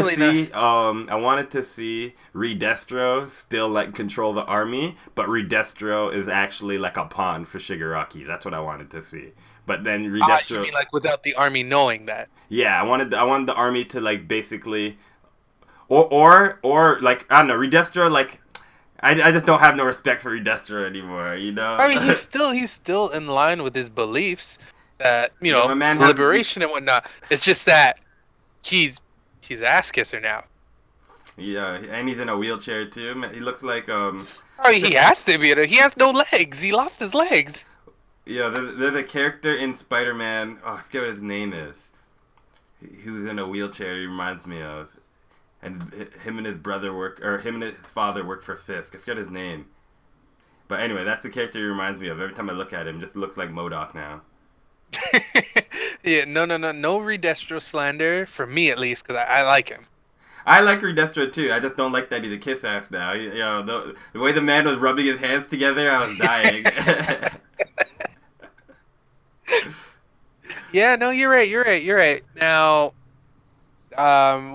to see Redestro still like control the army, but Redestro is actually like a pawn for Shigaraki. That's what I wanted to see. But then Redestro, you mean like without the army knowing that? Yeah, I wanted the army to like basically, or like I don't know, Redestro, like I just don't have no respect for Redestro anymore. You know. I mean, he's still in line with his beliefs. That my man liberation and whatnot. It's just that he's an ass kisser now. Yeah, and he's in a wheelchair too. He looks like Oh, he has to be. He has no legs. He lost his legs. Yeah, there's a character in Spider-Man. Oh, I forget what his name is. He was in a wheelchair. He reminds me of, and him and his brother him and his father work for Fisk. I forget his name. But anyway, that's the character he reminds me of. Every time I look at him, just looks like MODOK now. Yeah, no Redestro slander for me at least, because I like him. I like Redestro too. I just don't like that he's a kiss ass now. The way the man was rubbing his hands together, I was dying. Yeah, no, you're right. Now,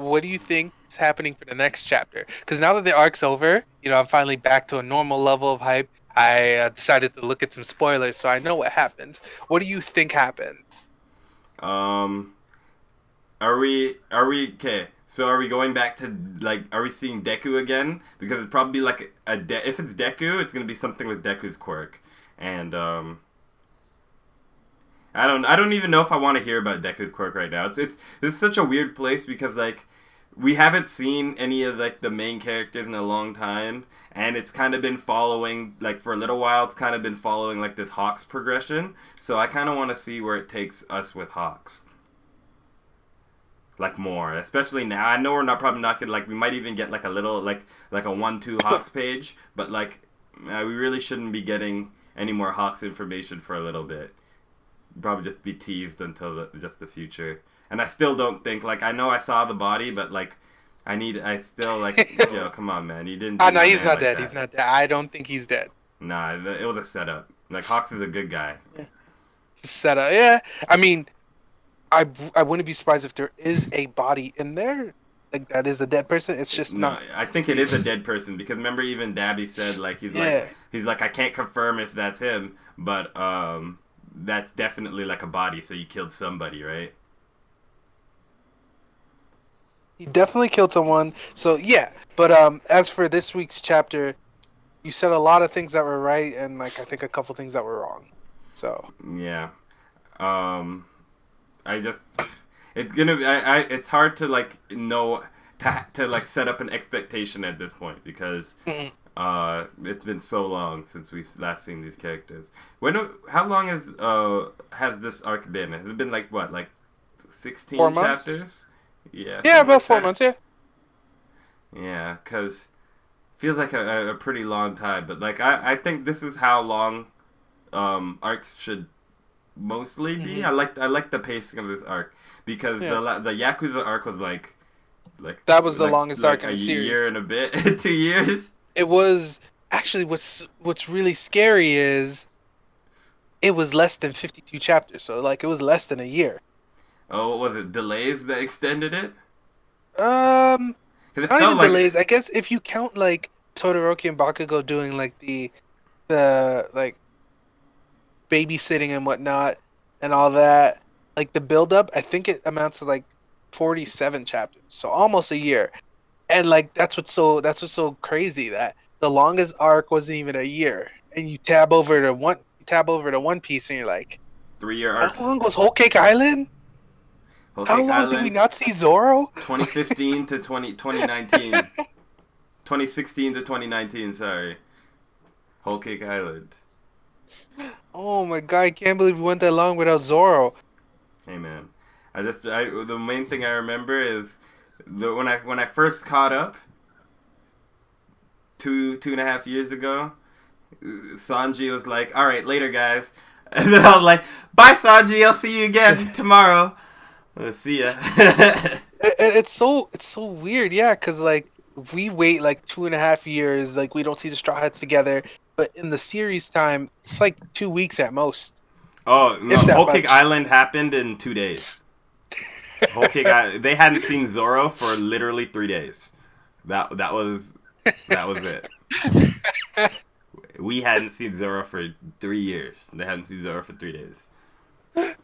what do you think is happening for the next chapter? Because now that the arc's over, I'm finally back to a normal level of hype. I decided to look at some spoilers, so I know what happens. What do you think happens? Are we okay? So are we going back to are we seeing Deku again? Because it's probably like if it's Deku, it's gonna be something with Deku's quirk, and I don't even know if I want to hear about Deku's quirk right now. This is such a weird place because we haven't seen any of the main characters in a long time, and it's kind of been following for a little while. It's kind of been following this Hawks progression. So I kind of want to see where it takes us with Hawks. More, especially now. I know we're probably not gonna we might even get a little a 1-2 Hawks page, but we really shouldn't be getting any more Hawks information for a little bit. Probably just be teased until just the future. And I still don't think I know I saw the body, but I still come on, man, he didn't. Oh no, he's not dead. That. He's not dead. I don't think he's dead. Nah, it was a setup. Hawks is a good guy. Yeah. It's a setup. Yeah, I mean, I wouldn't be surprised if there is a body in there. That is a dead person. It's just not. I think it is a dead person because remember even Dabby said he's I can't confirm if that's him, but that's definitely a body. So you killed somebody, right? He definitely killed someone. So yeah, but as for this week's chapter, you said a lot of things that were right, and I think a couple things that were wrong. So yeah, it's gonna be it's hard to know to set up an expectation at this point because it's been so long since we've last seen these characters. How long has this arc been? Has it been 16 4 months? chapters? Yeah. Yeah, about 4 months. Yeah. Yeah, because feels like a pretty long time, but I think this is how long arcs should mostly be. Mm-hmm. I like the pacing of this arc because the Yakuza arc was that was the longest arc in the series. A year and a bit, 2 years. It was actually what's really scary is it was less than 52 chapters, so it was less than a year. Oh, what was it? Delays that extended it? Not even delays. I guess if you count Todoroki and Bakugo doing the babysitting and whatnot and all that, the build up, I think it amounts to 47 chapters, so almost a year. And that's what's so crazy, that the longest arc wasn't even a year, and you tab over to One Piece and you're 3-year arcs. How long was Whole Cake Island? How long did we not see Zoro? 2015 to 2019. 2016 to 2019, sorry. Whole Cake Island. Oh my god, I can't believe we went that long without Zoro. Hey man. The main thing I remember is when I first caught up 2.5 years ago, Sanji was like, alright, later guys. And then I was like, bye Sanji, I'll see you again tomorrow. See ya. It's so weird, yeah, because we wait 2.5 years, we don't see the Straw Hats together, but in the series time, it's 2 weeks at most. Oh no, Whole Cake Island happened in 2 days. Whole Cake Island, they hadn't seen Zoro for literally 3 days. That was it. We hadn't seen Zoro for 3 years. They hadn't seen Zoro for 3 days.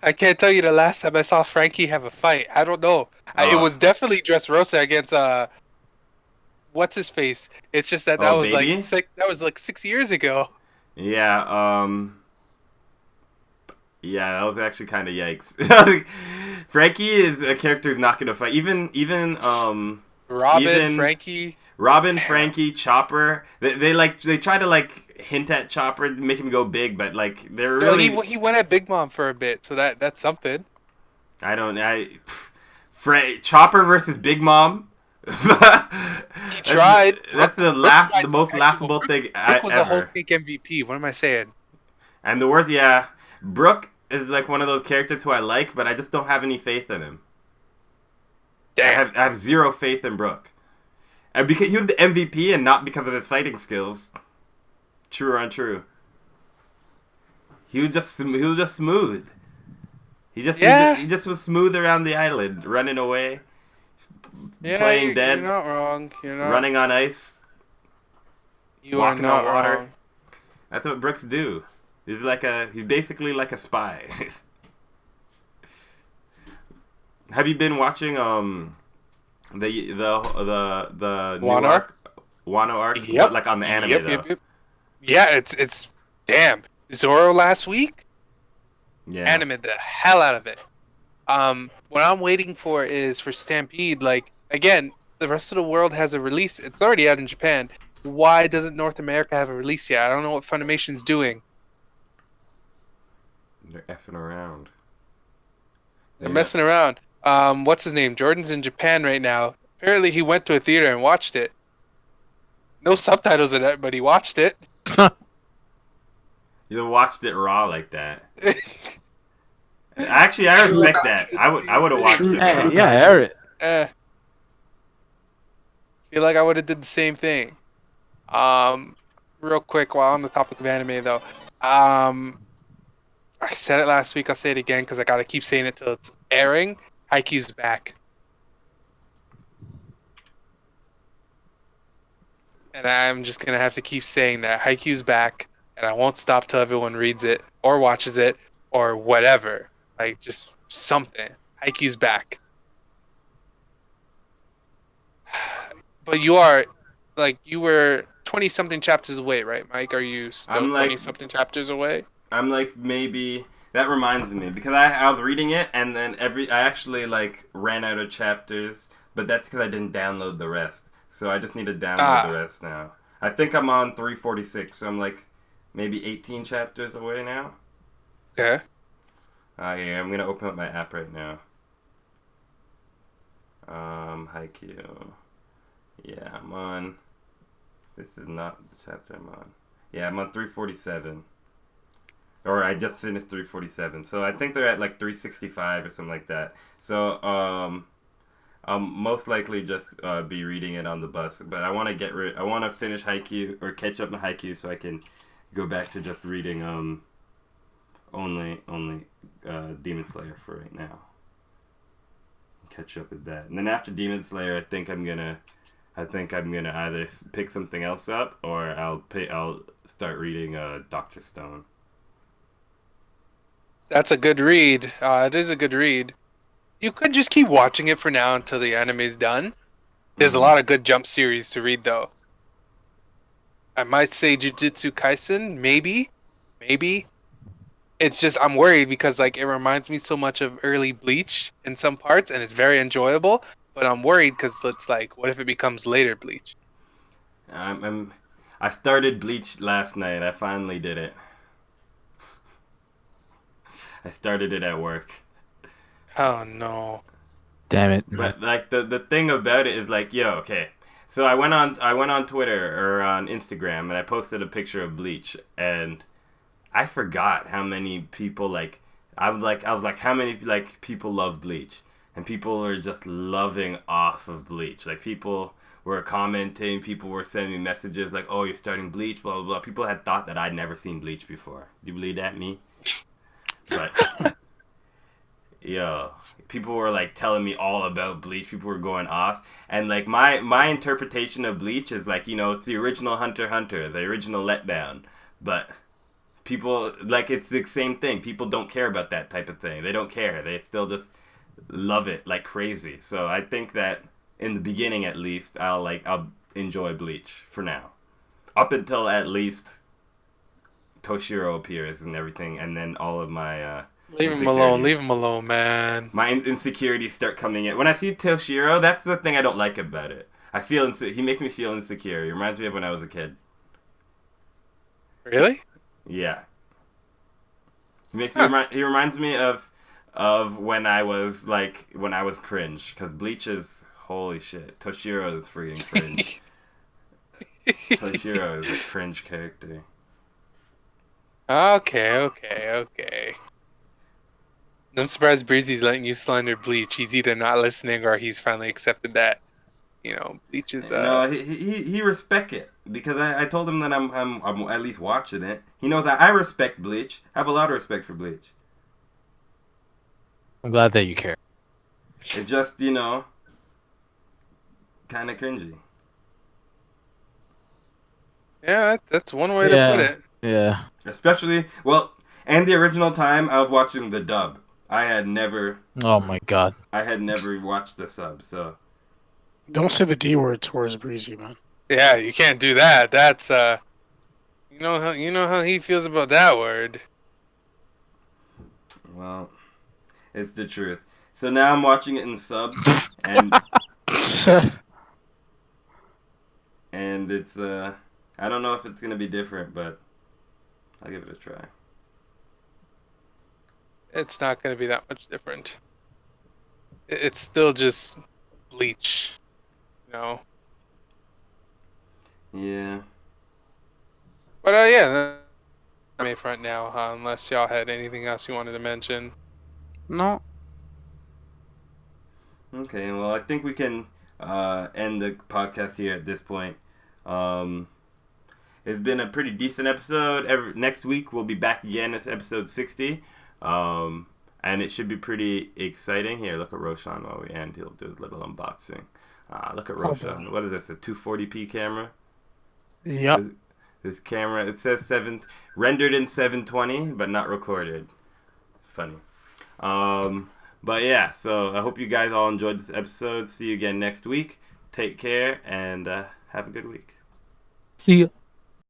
I can't tell you the last time I saw Frankie have a fight. I don't know. It was definitely Dressrosa against what's his face. It's just that was Baby? that was 6 years ago. Yeah. Yeah, that was actually kind of yikes. Frankie is a character who's not gonna fight. Even Robin, Frankie, Chopper. They try to hint at Chopper, make him go big, but they're really. Well, he went at Big Mom for a bit, so that's something. Chopper versus Big Mom. He tried. That's the Brooke tried the most to laughable Brooke- thing Brooke was a whole ever. cake MVP. What am I saying? And the worst, yeah, Brooke is like one of those characters who I like, but I just don't have any faith in him. Damn. I have zero faith in Brooke. And because he was the MVP and not because of his fighting skills. True or untrue? He was just smooth. He just was smooth around the island, running away, Yeah, playing you're dead, not wrong. You're not. running on ice. You walking are not on water. wrong. That's what Brooks do. He's basically like a spy. Have you been watching the new Wano? Wano arc? Yep. But, like on the anime though. Yep. Yeah, it's damn. Zoro last week Yeah. animated the hell out of it. What I'm waiting for is for Stampede. Like again, the rest of the world has a release. It's already out in Japan. Why doesn't North America have a release yet? I don't know what Funimation's doing. They're effing around. They're messing around. What's his name? Jordan's in Japan right now. Apparently, he went to a theater and watched it. No subtitles in it, but he watched it. You watched it raw like that. Actually, I respect that. I would have watched it. Yeah, raw. yeah, Eric. Feel like I would have did the same thing. Real quick, while on the topic of anime, though, I said it last week. I'll say it again because I gotta keep saying it till it's airing. Haikyuu's back, and I'm just gonna have to keep saying that Haikyuu's back, and I won't stop till everyone reads it or watches it or whatever. Like just something. Haikyuu's back. But you are, like, you were 20 something chapters away, right, Mike? Are you still I'm, like- 20 something chapters away? I'm like maybe that reminds me because I was reading it and then I actually like ran out of chapters, but that's because I didn't download the rest. So I just need to download the rest now. I think I'm on 346, so I'm like maybe 18 chapters away now. Yeah. Yeah, I'm gonna open up my app right now. Haikyuu. Yeah, I'm on. This is not the chapter I'm on. Yeah, I'm on 347. Or I just finished 347. So I think they're at like 365 or something like that. So I'll most likely just be reading it on the bus. But I want to I want to finish Haikyuu or catch up on Haikyuu so I can go back to just reading only Demon Slayer for right now. Catch up with that. And then after Demon Slayer, I think I'm gonna either pick something else up or I'll start reading Dr. Stone. That's a good read. It is a good read. You could just keep watching it for now until the anime's done. There's a lot of good jump series to read, though. I might say Jujutsu Kaisen, maybe. It's just I'm worried because like it reminds me so much of early Bleach in some parts, and it's very enjoyable. But I'm worried because it's like, what if it becomes later Bleach? I started Bleach last night. I finally did it. I started it at work. Oh no. Damn it. But like the thing about it is like, okay. So I went on Twitter or on Instagram and I posted a picture of Bleach and I forgot how many people I was like how many like people love Bleach and people are just loving off of Bleach. Like people were commenting, people were sending me messages like, "Oh, you're starting Bleach, blah blah blah." People had thought that I'd never seen Bleach before. Do you believe that, me? But people were like telling me all about Bleach. People were going off, and like my interpretation of Bleach is like, it's the original Hunter x Hunter, the original letdown. But people like it's the same thing. People don't care about that type of thing. They don't care. They still just love it like crazy. So I think that in the beginning, at least, I'll enjoy Bleach for now, up until at least Toshiro appears and everything, and then all of my Leave him alone. Leave him alone, man. my insecurities start coming in. When I see Toshiro, that's the thing I don't like about it. I feel he makes me feel insecure. He reminds me of when I was a kid. Really? Yeah. He reminds me of when I was cringe, because Bleach is Holy shit. Toshiro is freaking cringe. Toshiro is a cringe character. Okay. I'm surprised Breezy's letting you slander Bleach. He's either not listening or he's finally accepted that, Bleach is No, he respect it because I told him that I'm at least watching it. He knows that I respect Bleach. I have a lot of respect for Bleach. I'm glad that you care. It's just kind of cringy. Yeah, that's one way to put it. Yeah. Especially and the original time I was watching the dub. I had never Oh my god. watched the sub, so Don't say the D word towards Breezy, man. Yeah, you can't do that. That's you know how he feels about that word. well, it's the truth. So now I'm watching it in subs, and and it's I don't know if it's gonna be different, but I'll give it a try. It's not going to be that much different. It's still just Bleach, Yeah. But yeah, anime front now. Unless y'all had anything else you wanted to mention. No. Okay. Well, I think we can end the podcast here at this point. It's been a pretty decent episode. Next week we'll be back again. It's episode 60. And it should be pretty exciting. Here, look at Roshan while we end. He'll do a little unboxing. Look at Roshan. What is this? A 240p camera? Yep. This camera, it says rendered in 720, but not recorded. Funny. But yeah, so I hope you guys all enjoyed this episode. See you again next week. Take care and have a good week. See ya.